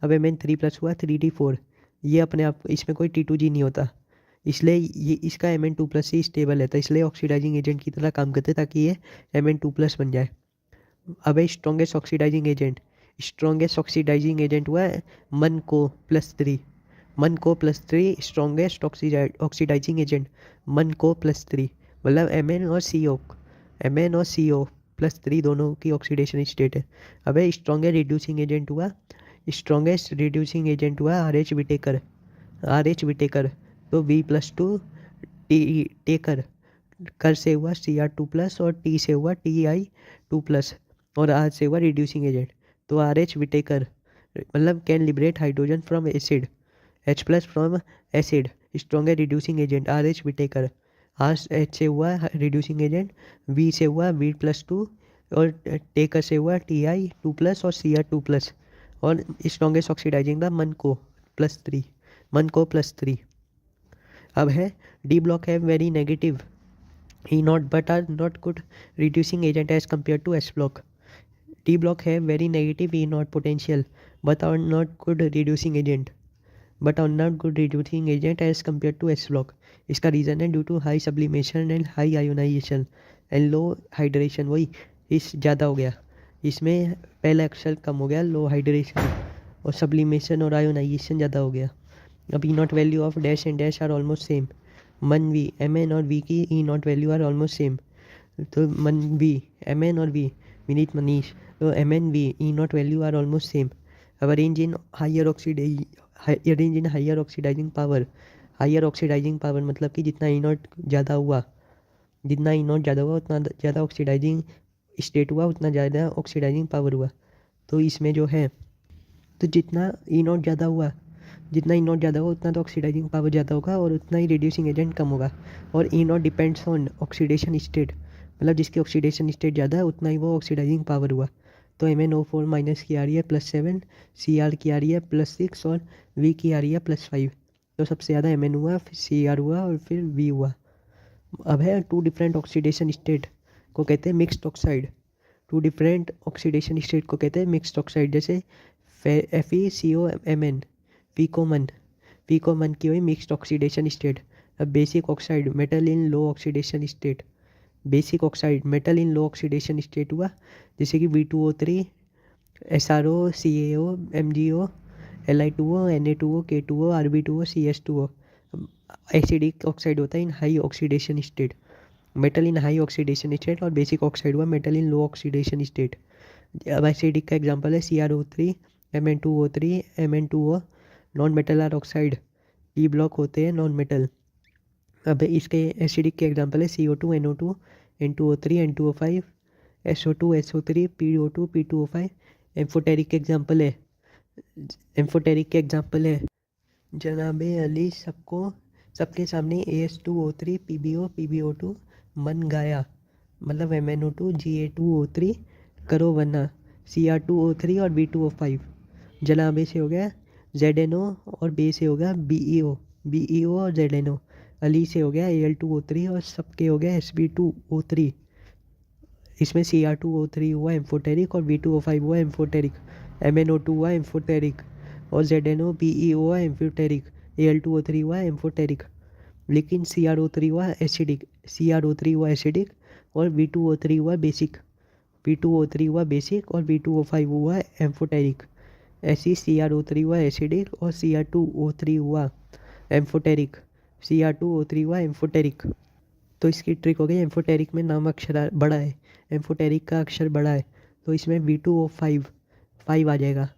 अब Mn3 प्लस हुआ 3d4, ये अपने आप इसमें कोई T2G नहीं होता, इसलिए ये इसका Mn2+ ही स्टेबल है, तो इसलिए ऑक्सीडाइजिंग एजेंट की तरह काम करते ताकि ये Mn2+ बन जाए। अब है strongest oxidising agent. Strongest oxidising agent हुआ है मन को +3। मन को +3 स्ट्रॉन्गेस्ट ऑक्सीडाइजिंग एजेंट। मन को +3 मतलब Mn और CO, Mn और CO +3 दोनों की ऑक्सीडेशन स्टेट है। अब है स्ट्रॉन्गेस्ट रिड्यूसिंग एजेंट हुआ, स्ट्रॉन्गेस्ट रिड्यूसिंग एजेंट हुआ RH विटेकर। RH विटेकर तो V+2 टी टेकर, कर से हुआ Cr2+ और T से हुआ Ti2+ और R से हुआ रिड्यूसिंग एजेंट। तो RH विटेकर मतलब can liberate hydrogen from acid, H+ from acid, stronger reducing agent RH विटेकर। H से हुआ रिड्यूसिंग एजेंट, V से हुआ V+2 और टेकर से हुआ Ti2+ और Cr2+ और स्ट्रॉन्गेस्ट ऑक्सीडाइजिंग था मन को +3, मन को +3। अब है डी ब्लॉक है very negative E0 but are not good reducing agent as compared to S block. D block have very negative E0 potential but are not good reducing agent, as compared to S block. इसका reason है due to high sublimation and high ionisation and low hydration. वही इस ज़्यादा हो गया, इसमें पहला अक्षर कम हो गया, लो हाइड्रेशन और सब्लिमेशन और आयोनाइजेशन ज़्यादा हो गया। अब E0 value of dash and dash are almost same. मन वी Mn और वी की E0 value are almost same. तो मन वी Mn और वी विनीत मनीष, तो Mn V E0 value are almost same. अब arrange in higher oxidising power. Higher oxidising power मतलब कि जितना E0 ज़्यादा हुआ, जितना E0 ज़्यादा हुआ उतना ज़्यादा ऑक्सीडाइजिंग स्टेट हुआ, उतना ज़्यादा ऑक्सीडाइजिंग पावर हुआ। तो इसमें जो है, तो जितना E0 ज़्यादा हुआ, जितना E0 ज़्यादा होगा उतना तो ऑक्सीडाइजिंग पावर ज़्यादा होगा और उतना ही रिड्यूसिंग एजेंट कम होगा। और E0 depends on oxidation state, मतलब जिसकी ऑक्सीडेशन स्टेट ज़्यादा है उतना ही वो ऑक्सीडाइजिंग पावर हुआ। तो MnO4 माइनस की आ रही है +7, Cr की आ रही है +6 और V की आ रही है +5। तो सबसे ज़्यादा Mn हुआ, फिर Cr हुआ और फिर V हुआ। अब है टू डिफरेंट ऑक्सीडेशन स्टेट को कहते हैं mixed oxide. Two different oxidation state को कहते हैं मिक्स्ड ऑक्साइड, जैसे FeCOMn, फीकोमन की हुई मिक्स्ड ऑक्सीडेशन स्टेट। अब basic oxide metal in low oxidation state, basic oxide metal in low oxidation state हुआ, जैसे कि V2O3, SRO, CaO, MgO, Li2O, Na2O, K2O, Rb2O, CS2O। Acidic oxide होता है in high oxidation state, metal in high oxidation state, और basic oxide हुआ metal in low oxidation state. अब acidic का example है CrO3, Mn2O3, Mn2O। Non metal are oxide, E block होते हैं non metal. अब इसके एसिडिक के एग्जांपल है CO2, NO2, N2O3, N2O5, SO2, SO3, PO2, P2O5। Amphoteric के एग्जांपल है, एम्फोटेरिक के एग्जांपल है जनाबे अली सबको सबके सामने AS2O3, PbO, PbO2 मन गाया, मतलब MnO2, Ga2O3 करो वरना, Cr2O3 और B2O5। जनाबे से हो गया ZNO और बे से हो गया BeO और ZNO। अली से हो गया Al2O3 और सबके हो गया Sb2O3। इसमें Cr2O3 हुआ एम्फोटेरिक और B2O5 हुआ एम्फोटेरिक, MnO2 हुआ एम्फोटेरिक और ZNO BeO हुआ एम्फोटेरिक, Al2O3 हुआ एम्फोटेरिक। लेकिन Cr3 हुआ एसिडिक, Cr3 हुआ एसिडिक और B2O3 हुआ बेसिक, B2O3 हुआ बेसिक और B2O5 हुआ एम्फोटेरिक। ऐसी Cr3 हुआ एसिडिक और Cr2O3 हुआ एम्फोटेरिक, Cr2O3 हुआ एम्फोटेरिक। तो इसकी ट्रिक हो गई, एम्फोटेरिक में नाम अक्षर बड़ा है, एम्फोटेरिक का अक्षर बड़ा है, तो इसमें V2O5 आ जाएगा,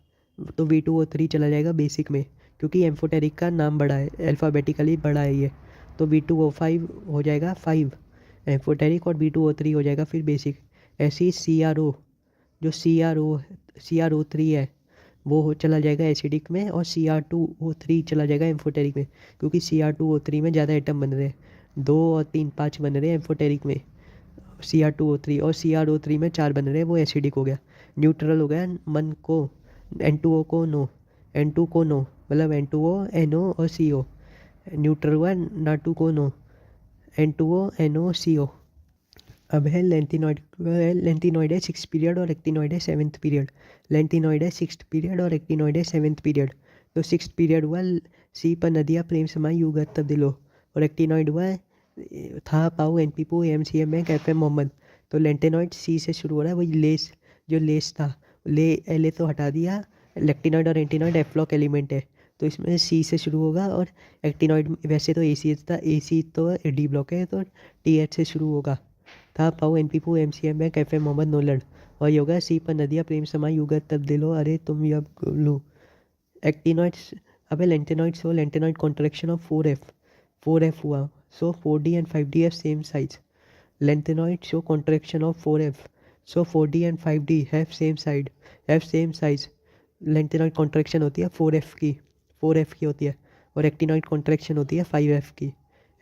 तो V2O3 चला जाएगा बेसिक में, क्योंकि एम्फोटेरिक का नाम बड़ा है, अल्फ़ाबेटिकली बड़ा है ये, तो V2O5 हो जाएगा 5 एम्फोटेरिक और B2O3 हो जाएगा फिर बेसिक। ऐसे ही CRO, जो CRO3 है वो चला जाएगा एसिडिक में और Cr2O3 चला जाएगा एम्फोटेरिक में, क्योंकि Cr2O3 में ज़्यादा एटम बन रहे हैं, 2 और 3 5 बन रहे हैं एम्फोटेरिक में Cr2O3, और CrO3 में 4 बन रहे हैं, वो एसिडिक हो गया। न्यूट्रल हो गया मन को, N2O को नो, N2 को नो मतलब N2O, NO और CO। न्यूट्रल हुआ नाटू को नो, N2O, NO, CO। अब है लेंथिनॉइड, लेंथिनॉइड है 6 पीरियड और एक्टिनॉइड है 7th पीरियड। लेंथिनॉइड है 6th पीरियड और एक्टिनॉइड है 7th पीरियड। तो 6th पीरियड हुआ सी पर नदियाँ प्रेम समाई युगत तब दिलो, और एक्टिनॉइड हुआ था पाओ, एनपीपो, एमसीएम बैंक, एफएम मोहम्मद। तो लेंटेनॉइड सी से शुरू हो रहा है, वही लेस जो लेस था, एल तो हटा दिया। लेक्टिनॉइड और एंटीनॉइड एफ्लॉक एलिमेंट है, तो इसमें सी से शुरू होगा। और एक्टिनॉइड वैसे तो एसीएच था, एसी तो डी ब्लॉक है, तो टीएच से शुरू होगा। था पाओ, एनपीपो, एमसीएम बैंक, एफएम मोहम्मद, नोलड। और योगा सी पर नदिया प्रेम समा युगत तब दिलो अरे तुम यब लू। एक्टिनॉइड्स, अबे लेंटेनॉइड्स हो, लेंटेनॉइड कॉन्ट्रैक्शन ऑफ 4F हुआ, सो 4D and 5D have same size. Lanthanoid show contraction of 4F, so 4D and 5D have same size. Lanthanoid contraction होती है 4F की होती है, और एक्टिनॉइड कॉन्ट्रैक्शन होती है 5F की।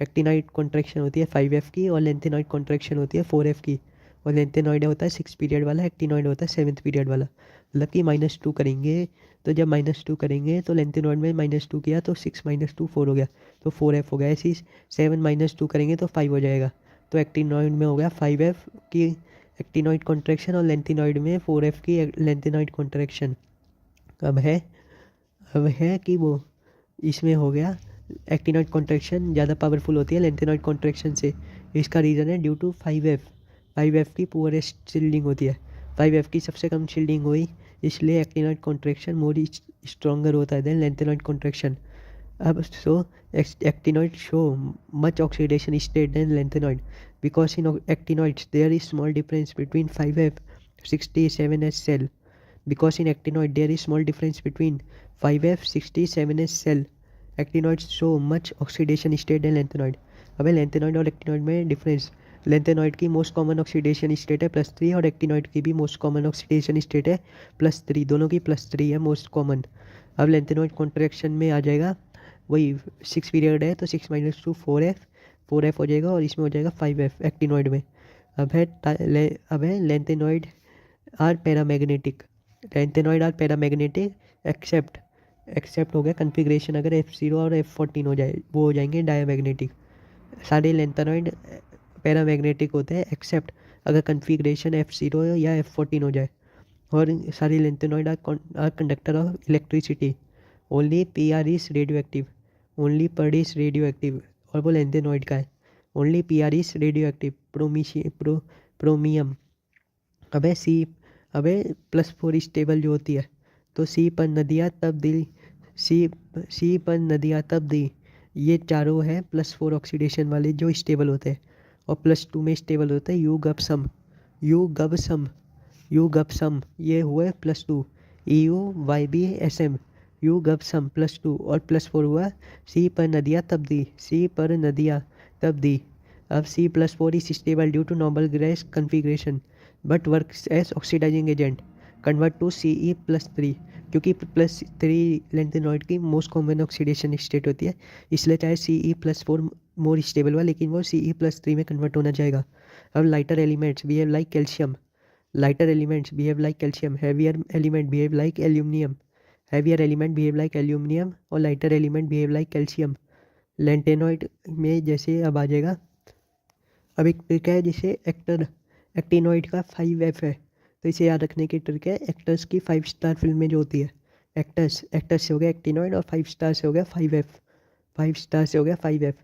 एक्टिनॉइड कॉन्ट्रैक्शन होती है 5F की, और लेंथेनॉइड कॉन्ट्रैक्शन होती है 4F की। और लेंथेनॉइड होता है 6 पीरियड वाला, एक्टिनॉइड होता है 7th पीरियड वाला। मतलब कि -2 करेंगे, तो जब -2 करेंगे तो लेंथेनॉइड में -2 किया तो 6 - 2 4 हो गया, तो 4F हो गया। ऐसे ही 7 - 2 करेंगे तो 5 हो जाएगा, तो एक्टिनॉइड में हो गया 5F की एक्टिनॉइड कॉन्ट्रैक्शन, और लेंथेनॉइड में 4F की लेंथेनॉइड कॉन्ट्रैक्शन। अब है कि वो इसमें हो गया एक्टिनॉइड कॉन्ट्रैक्शन ज़्यादा पावरफुल होती है लेंथेनॉइड कॉन्ट्रैक्शन से। इसका रीज़न है ड्यू टू 5F की पुअरेस्ट शील्डिंग होती है, 5F की सबसे कम शील्डिंग हुई, इसलिए एक्टिनॉइड कॉन्ट्रैक्शन मोर स्ट्रॉन्गर होता है देन लेंथेनॉइड कॉन्ट्रैक्शन। अब actinoids show much oxidation state than lanthanoid, because in actinoids there is small difference between 5F 67S cell. Because in actinoid there is small difference between 5F 67S cell. Actinoids show much oxidation state than lanthanoid. अब lanthanide और actinoid में difference, lanthanoid की most common oxidation state है +3, और actinoid की भी most common oxidation state है +3, दोनों की +3 है मोस्ट कॉमन। अब लेंथेनॉइड कॉन्ट्रैक्शन में आ जाएगा वही 6 पीरियड है, तो 6 - 2 4F हो जाएगा, और इसमें हो जाएगा 5F एक्टिनॉइड में। अब है लेंथेनॉइड आर पैरामैग्नेटिक, एक्सेप्ट हो गया कन्फिग्रेशन अगर F0 और F14 हो जाए, वो हो जाएंगे डायमैग्नेटिक। सारे लेंथेनॉइड पैरामैग्नेटिक होते हैं एक्सेप्ट अगर कन्फिग्रेशन F0 या F14 हो जाए। और सारे lanthanoid are conductor of electricity. Only PR is radioactive, only पर इज रेडियो एक्टिव, और वो लेंथेनॉइड का है। Only PR is radioactive, promethium. अबे +4 स्टेबल जो होती है, तो सी पर नदिया तब्दी, ये चारों हैं +4 ऑक्सीडेशन वाले जो स्टेबल होते हैं, और +2 में स्टेबल होता है युगपसम, ये हुआ +2, EUYBSM युगपसम +2, और +4 हुआ सी पर नदिया तब्दी। अब C+4 is stable due to normal gas configuration but works as oxidising agent, convert to Ce+3, क्योंकि +3 लेंथेनॉइड की मोस्ट कॉमन ऑक्सीडेशन स्टेट होती है, इसलिए चाहे Ce+4 मोर स्टेबल हुआ, लेकिन वो Ce+3 में कन्वर्ट होना चाहेगा। अब lighter elements behave like calcium, heavier element behave like aluminium, और lighter element behave like calcium. Lanthanoid में जैसे अब आ जाएगा, अब एक ट्रिक है जिसे एक्टिनॉइड का 5F है, तो इसे याद रखने की ट्रिक है। एक्टर्स की 5 स्टार फिल्म में जो होती है, एक्टर्स से हो गया एक्टिनॉइड, और 5 स्टार से हो गया 5F,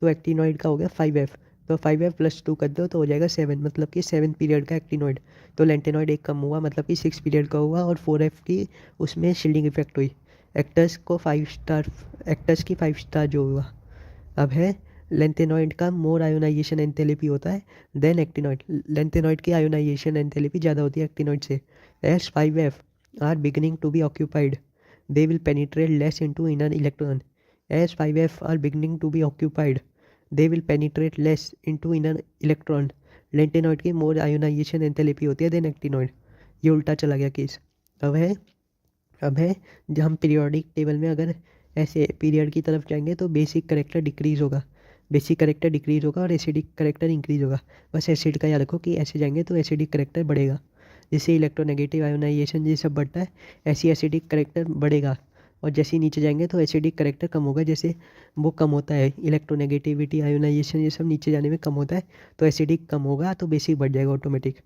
तो एक्टिनॉइड का हो गया 5F, तो 5F +2 कर दो तो हो जाएगा 7, मतलब कि 7 पीरियड का एक्टिनॉइड। तो लेंथेनॉइड एक कम हुआ, मतलब कि 6 पीरियड का हुआ, और 4F की उसमें शील्डिंग इफेक्ट हुई। एक्टर्स की 5 स्टार जो हुआ। अब है लेंथेनॉइड का मोर आयोनाइजेशन एंथैल्पी होता है देन एक्टिनॉइड, लेंथेनॉइड की आयोनाइजेशन एंथैल्पी ज़्यादा होती है एक्टिनॉइड से। As 5F are beginning to be occupied, they will penetrate less into inner electron. As 5F are beginning to be occupied, they will penetrate less into inner electron. Lanthanoid की मोर ionisation enthalpy होती है than actinoid, ये उल्टा चला गया case. अब है जब हम पीरियोडिक टेबल में अगर ऐसे पीरियड की तरफ जाएंगे तो बेसिक करेक्टर डिक्रीज होगा और एसिडिक करेक्टर इंक्रीज होगा। बस एसिड का याद रखो कि ऐसे जाएंगे तो एसिडिक करेक्टर बढ़ेगा, जैसे इलेक्ट्रोनेगेटिव आयोनाइजेशन ये सब बढ़ता है, ऐसी एसिडिक करेक्टर बढ़ेगा, और जैसे ही नीचे जाएंगे तो एसिडिक करेक्टर कम होगा, जैसे वो कम होता है इलेक्ट्रोनेगेटिविटी आयोनाइजेशन ये सब नीचे जाने में कम होता है, तो एसिडिक कम होगा तो बेसिक बढ़ जाएगा ऑटोमेटिक।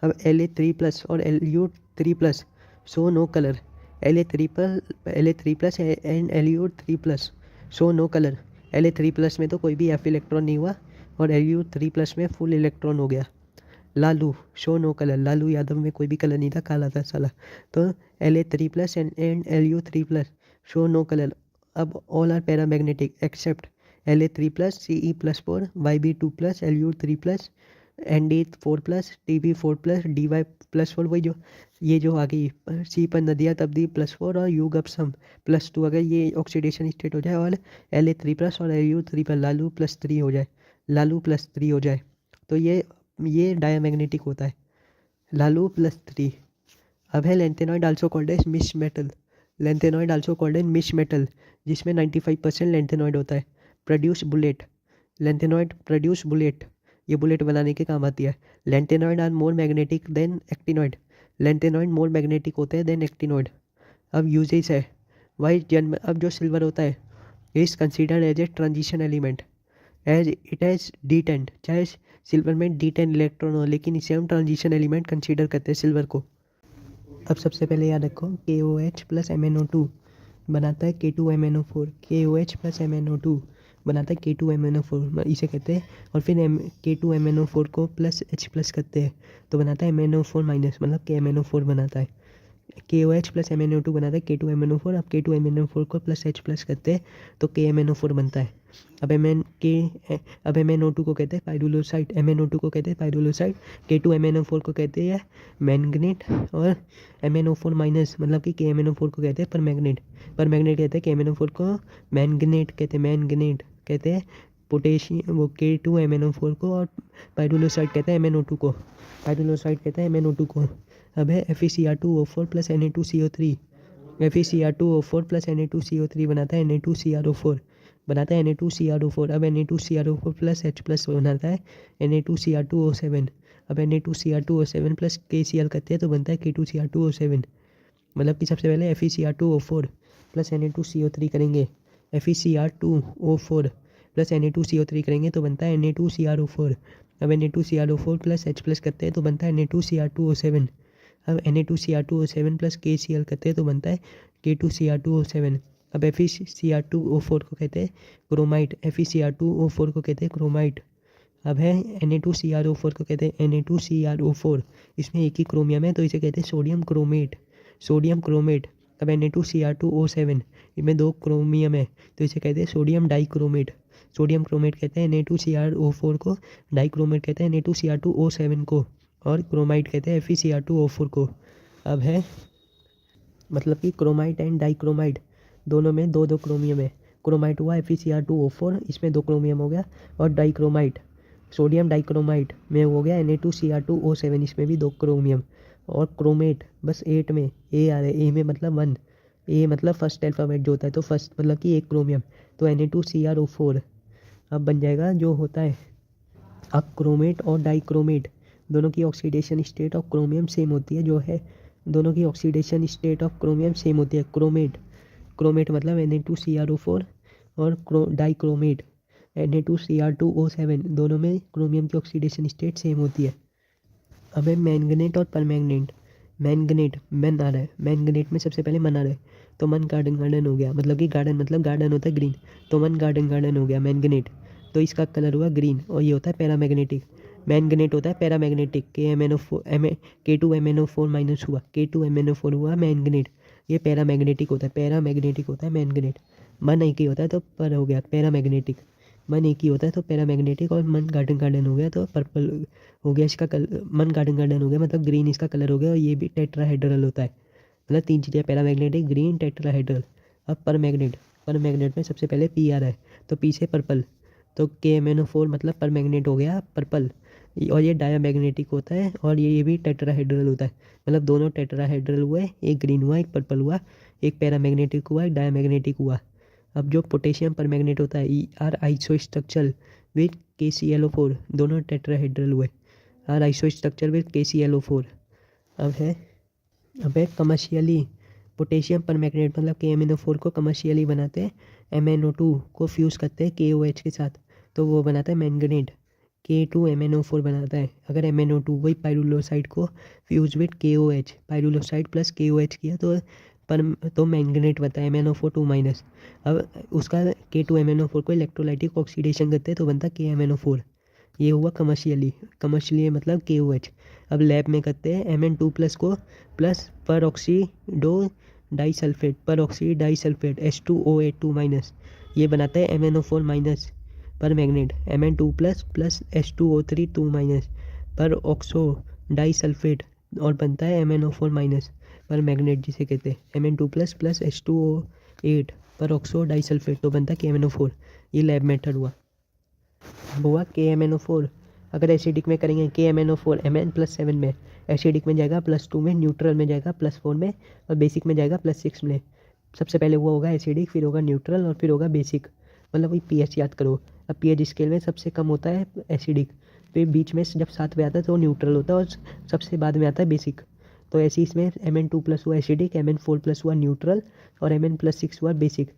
अब La3+ और Lu3+ show no colour, La3+ and Lu3+ show no colour, La3+ में तो कोई भी F इलेक्ट्रॉन नहीं हुआ और Lu3+ में फुल इलेक्ट्रॉन हो गया। Lalu show no colour, Lalu Yadav में कोई भी कलर नहीं था, काला था साला। तो La3+ and Lu3+ show no colour. अब all are paramagnetic except La3+, Ce+4, Yb2+, Lu3+, Nd4+, Tb4+, Dy+4। वही जो ये जो आ गई सी पर नदिया तब्दी +4 और यू गपसम +2, अगर ये ऑक्सीडेशन स्टेट हो जाए और La3+ और Lu3+ लालू +3 हो जाए, लालू +3 हो जाए तो ये डायमैग्नेटिक होता है, लालू +3। अब है lanthanoid also called as misch metal, lanthanoid also called as misch metal, जिसमें 95% लेंथेनॉइड होता है। Produce bullet, lanthanoid produce bullet, ये बुलेट बनाने के काम आती है। Lanthanoid are more magnetic than actinoid, lanthanoid more magnetic होते हैं देन एक्टिनॉइड। अब यूजेस है वाई जन्म, अब जो सिल्वर होता है is considered as a transition element as it has D10, चाहे सिल्वर में D10 इलेक्ट्रॉन हो लेकिन इसे हम ट्रांजिशन एलिमेंट कंसीडर करते हैं सिल्वर को। अब सबसे पहले याद रखो KOH + MnO2 बनाता है K2MnO4, KOH + MnO2 बनाता है K2MnO4, इसे कहते हैं। और फिर K2MnO4 को +H+ करते हैं तो बनाता है MnO4-, मतलब KMnO4 बनाता है। KOH + MnO2 बनाता है K2MnO4, अब K2MnO4 को +H+ करते हैं तो KMnO4 बनता है। अब MnO2 को कहते हैं पाइरुलोसाइड, MnO2 को कहते हैं पाइरुलोसाइड, K2MnO4 को कहते हैं मैंगनेट और MnO4-, मतलब कि KMnO4 को कहते हैं परमैग्नेट, परमैग्नेट कहते हैं KMnO4 को, मैंगनेट कहते हैं, मैंगनेट कहते हैं पोटेशियम वो K2MnO4 को, और पाइरुलोसाइड कहते हैं MnO2 को, पाइरुलोसाइड कहते हैं MnO2 को। अब है FeCr2O4 + Na2CO3, FeCr2O4 + Na2CO3 बनाता है Na2CrO4, बनाता है Na2CrO4। अब Na2CrO4 + H+ बनाता है Na2Cr2O7, अब Na2Cr2O7 + KCl करते हैं तो बनता है K2Cr2O7, मतलब कि सबसे पहले FeCr2O4 + Na2CO3 करेंगे, FeCr2O4 + Na2CO3 करेंगे तो बनता है Na2CrO4, अब Na2CrO4 + H+ करते हैं तो बनता है Na2Cr2O7, अब Na2Cr2O7 + KCl करते हैं तो बनता है K2Cr2O7। अब FeCr2O4 को कहते हैं क्रोमाइट, FeCr2O4 को कहते हैं क्रोमाइट। अब है Na2CrO4 को कहते हैं Na2CrO4, इसमें एक ही क्रोमियम है तो इसे कहते हैं सोडियम क्रोमेट, सोडियम क्रोमेट। अब Na2Cr2O7, इनमें 2 क्रोमियम है तो इसे कहते हैं सोडियम डाइक्रोमेट, सोडियम क्रोमेट कहते हैं Na2CrO4 को, डाइक्रोमेट कहते हैं Na2Cr2O7 को, और क्रोमाइट कहते हैं FeCr2O4 को। अब है मतलब कि क्रोमाइट एंड डाइक्रोमाइट दोनों में 2 क्रोमियम है, क्रोमाइट हुआ FeCr2O4, इसमें 2 क्रोमियम हो गया, और डाइक्रोमाइट सोडियम डाइक्रोमाइट में हो गया Na2Cr2O7, इसमें भी 2 क्रोमियम, और क्रोमेट बस 8 में ए आ रहा है, ए में मतलब 1, ए मतलब फर्स्ट अल्फ़ाबेट जो होता है तो फर्स्ट मतलब कि 1 क्रोमियम, तो Na2CrO4 अब बन जाएगा जो होता है। अब क्रोमेट और डाइक्रोमेट दोनों की oxidation state of chromium same होती है, जो है दोनों की oxidation state of chromium same होती है। क्रोमेट, क्रोमेट मतलब Na2CrO4 और डाइक्रोमेट Na2Cr2O7, दोनों में क्रोमियम की ऑक्सीडेशन स्टेट सेम होती है। अब है मैंगनेट और परमैंगनेट। मैंगनेट मन आ रहा है, मैंगनेट में सबसे पहले मन आ रहा है तो मन गार्डन गार्डन हो गया, मतलब कि गार्डन मतलब गार्डन होता है ग्रीन, तो मन गार्डन गार्डन हो गया मैंगनेट, तो इसका कलर हुआ ग्रीन, और ये होता है पैरामैग्नेटिक। मैंगनेट होता है पैरामैग्नेटिक, K2MnO4- हुआ, K2MnO4 हुआ मैंगनेट, ये पैरामैग्नेटिक होता है, पैरामैग्नेटिक होता है मैंगनेट। मन एक ही होता है तो पर हो गया पैरामैग्नेटिक, मन एक ही होता है तो पैरामैग्नेटिक, और मन गार्डन गार्डन हो गया तो पर्पल हो गया, इसका कलर मन गार्डन गार्डन हो गया मतलब ग्रीन इसका कलर हो गया, और ये भी टेट्राहेड्रल होता है, मतलब 3 चीज़ें पैरामैग्नेटिक, ग्रीन, टेट्राहेड्रल। अब परमैग्नेट, परमैग्नेट में सबसे पहले पी आ रहा है तो पी से पर्पल, तो KMnO4 मतलब परमैग्नेट हो गया पर्पल, और ये डायामैग्नेटिक होता है, और ये भी टेट्राहेड्रल होता है, मतलब दोनों टेट्राहेड्रल हुए, एक ग्रीन हुआ एक पर्पल हुआ, एक पैरामैग्नेटिक हुआ एक डायामैग्नेटिक हुआ। अब जो पोटेशियम परमैग्नेट होता है are iso structure with KClO4, दोनों टेट्राहेड्रल हुए, are iso structure with KClO4। अब है कमर्शियली पोटेशियम परमैग्नेट मतलब KMnO4 को कमर्शियली बनाते हैं MnO2 को फ्यूज़ करते हैं KOH के साथ तो वो बनाता है मैंगनेट, K2MnO4 बनाता है। अगर MnO2 वही पाइरुलोसाइड को फ्यूज विथ KOH, पाइरुलोसाइड + KOH किया तो पर तो मैंगनेट बनता है MnO4 2-। अब उसका K2MnO4 को इलेक्ट्रोलाइटिक ऑक्सीडेशन करते हैं तो बनता है KMnO4। ये हुआ कमर्शियली मतलब KOH। अब लैब में करते हैं Mn2+ को प्लस पर ऑक्सीडो डाइसल्फेट H2OH2-। ये बनाता है MnO4- पर मैग्नेट Mn2+ प्लस H2O3 2- पर ऑक्सो डाइसल्फेट और बनता है MnO4- पर मैग्नेट जिसे कहते हैं Mn2+ प्लस H2O8 पर ऑक्सो डाइसल्फेट तो बनता है KMnO4। ये लैब मेथड हुआ KMnO4। अगर एसिडिक में करेंगे KMnO4 Mn+7 में, एसिडिक में जाएगा +2 में, न्यूट्रल में जाएगा +4 में और बेसिक में जाएगा +6 में। सबसे पहले हुआ होगा एसिडिक, फिर होगा न्यूट्रल और फिर होगा बेसिक। मतलब वही pH याद करो। अब pH स्केल में सबसे कम होता है एसिडिक, फिर बीच में जब 7 पे आता है तो न्यूट्रल होता है और सबसे बाद में आता है बेसिक। तो ऐसे इसमें Mn2+ हुआ एसिडिक, Mn4+ हुआ न्यूट्रल और Mn+6 हुआ बेसिक।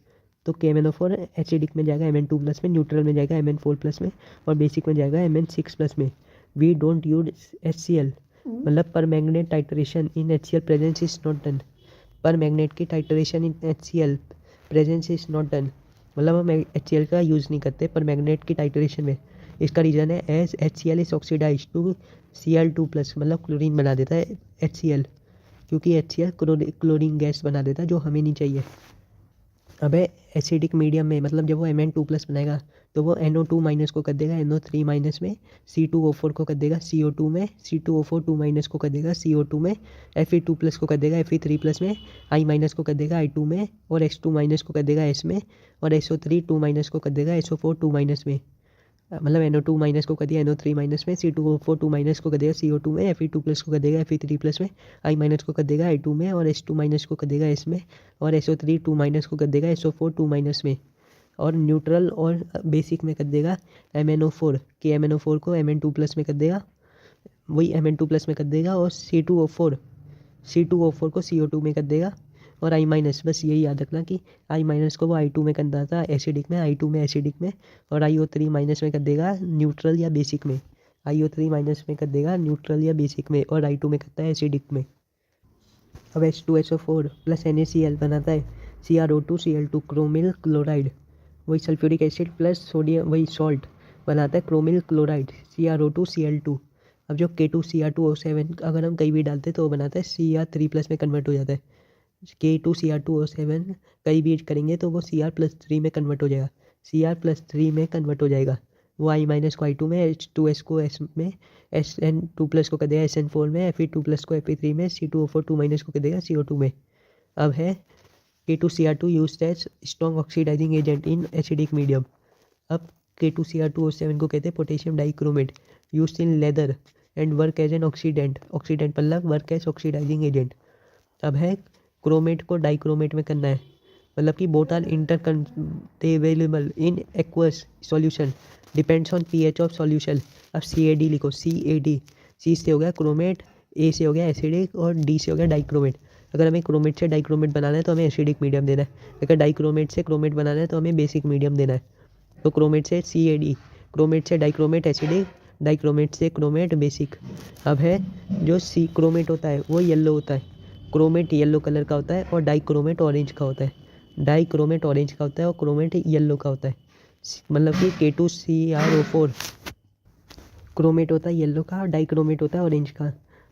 तो KMnO4 एसिडिक में जाएगा Mn2+ में, न्यूट्रल में जाएगा Mn4+ में और बेसिक में जाएगा Mn6+ में। वी डोंट यूज HCl मतलब पर magnet titration in HCl presence is not done. पर मैग्नेट की titration in HCl presence is not done मतलब हम HCl का यूज़ नहीं करते पर मैग्नेट की टाइट्रेशन में। इसका रीज़न है as HCl is oxidise to Cl2+ मतलब क्लोरीन बना देता है HCl, क्योंकि HCl क्लोरीन गैस बना देता है जो हमें नहीं चाहिए। अब एसिडिक मीडियम में मतलब जब वो Mn2+ बनाएगा तो वो NO2- को कर देगा NO3- में, C2O4 को कर देगा CO2 में, C2O4 2- को कर देगा CO2 में, Fe2+ को कर देगा Fe3+ में, I- को कर देगा I2 में और H2- को कर देगा S में और SO3 2- को कर देगा SO4 2- में। मतलब NO2- को कर दिया NO3- में, C2O4 2- को कर देगा CO2 में, Fe2+ को कर देगा Fe3+ में, I- को कर देगा I2 में और H2- को कर देगा S में और SO3 2- को कर देगा SO4 2- में। और न्यूट्रल और बेसिक में कर देगा MnO4 के MnO4 को Mn2+ में कर देगा, वही Mn2+ में कर देगा और C2O4 को CO2 में कर देगा और I- बस यही याद रखना कि I- को वो I2 में करना था एसिडिक में, I2 में एसिडिक में और IO3- में कर देगा न्यूट्रल या बेसिक में। IO3- में कर देगा न्यूट्रल या बेसिक में और I2 में करता है एसिडिक में। अब H2SO4 प्लस NaCl बनाता है CrO2Cl2 क्रोमिल क्लोराइड। वही सल्फ्यूरिक एसिड प्लस सोडियम वही सॉल्ट बनाता है क्रोमिल क्लोराइड CrO2Cl2। अब जो K2Cr2O7 अगर हम कहीं भी डालते तो वो बनाता है Cr3+ में कन्वर्ट हो जाता है। K2Cr2O7 कहीं भी करेंगे तो वो Cr+3 में कन्वर्ट हो जाएगा, Cr+3 में कन्वर्ट हो जाएगा। वो I- को I2 में, H2S को S में, SN2+ को कर देगा SN4 में, Fe2+ को Fe3 में, C2O4 2- को कर देगा CO2 में। अब है K2Cr2 used as strong oxidising agent in acidic medium. अब K2Cr2O7 को कहते हैं potassium dichromate used in leather and work as an oxidant मतलब वर्क एज ऑक्सीडाइजिंग एजेंट। अब है क्रोमेट को डाइक्रोमेट में करना है मतलब कि both are interconvertible in aqueous solution depends on pH of solution. अब CAD लिखो, CAD, C से हो गया क्रोमेट, A से हो गया एसिडिक और D से हो गया डाइक्रोमेट। अगर हमें क्रोमेट से डाइक्रोमेट बनाना है तो हमें एसिडिक मीडियम देना है, अगर डाइक्रोमेट से क्रोमेट बनाना है तो हमें बेसिक मीडियम देना है। तो क्रोमेट से CAD, क्रोमेट से डाइक्रोमेट एसिडिक, डाइक्रोमेट से क्रोमेट बेसिक। अब है जो C क्रोमेट होता है वो येलो होता है, क्रोमेट येलो कलर का होता है और डाइक्रोमेट ऑरेंज का होता है। डाइक्रोमेट ऑरेंज का होता है और क्रोमेट येलो का होता है। मतलब कि K2Cr2O4 क्रोमेट होता है येलो का और डाइक्रोमेट होता है ऑरेंज का।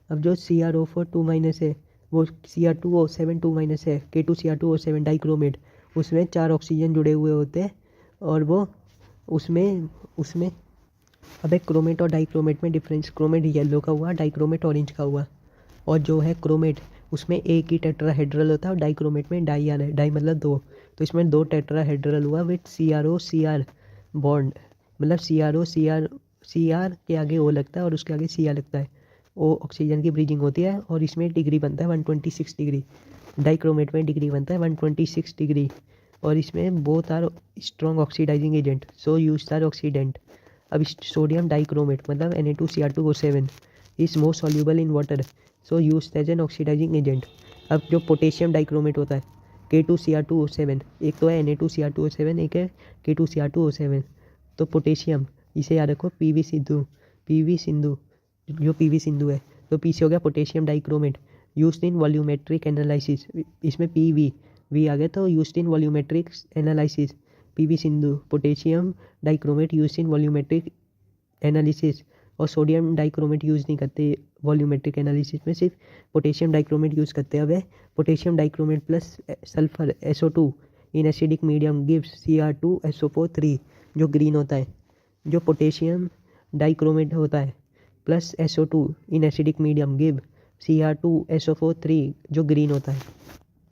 अब जो Cr2O4 2- है वो Cr2O7 2- है, K2Cr2O7 डाइक्रोमेट, उसमें 4 ऑक्सीजन जुड़े हुए होते हैं और वो उसमें उसमें अब एक क्रोमेट और डाइक्रोमेट में डिफरेंस, क्रोमेट येलो का हुआ, डाइक्रोमेट ऑरेंज का हुआ। और जो है क्रोमेट उसमें एक ही टेट्राहेड्रल होता है और डाइक्रोमेट में डाई आर है, डाई मतलब 2, तो इसमें 2 टेट्राहेड्रल हुआ विथ CrO-Cr बॉन्ड। मतलब Cr के आगे O लगता है और उसके आगे Cr लगता है, O ऑक्सीजन की ब्रीजिंग होती है और इसमें डिग्री बनता है 126 डिग्री, डाइक्रोमेट में डिग्री बनता है 126 डिग्री और इसमें both are strong oxidising agent so used are oxidant. अब सोडियम डाइक्रोमेट मतलब Na2Cr2O7 is more soluble in water so used as an oxidising agent. अब जो पोटेशियम डाइक्रोमेट होता है K2Cr2O7, एक तो है Na2Cr2O7, एक है K2Cr2O7। तो पोटेशियम इसे याद रखो PV सिंधु जो PV सिंधु है, तो पी से हो गया पोटेशियम डाइक्रोमेट, यूज्ड इन वॉल्यूमेट्रिक एनालिसिस, इसमें PV वी आ गया तो used in volumetric analysis, PV Sindhu. Potassium dichromate used in volumetric analysis, और सोडियम डाइक्रोमेट यूज़ नहीं करते वॉल्यूमेट्रिक एनालिसिस में, सिर्फ पोटेशियम डाइक्रोमेट यूज़ करते हैं। अब potassium dichromate plus sulphur SO2 इन एसिडिक मीडियम गिव्स Cr2SO4 3, जो ग्रीन होता है। जो पोटेशियम डाइक्रोमेट होता है प्लस SO2 इन एसिडिक मीडियम गिव Cr2SO4 3, जो ग्रीन होता है।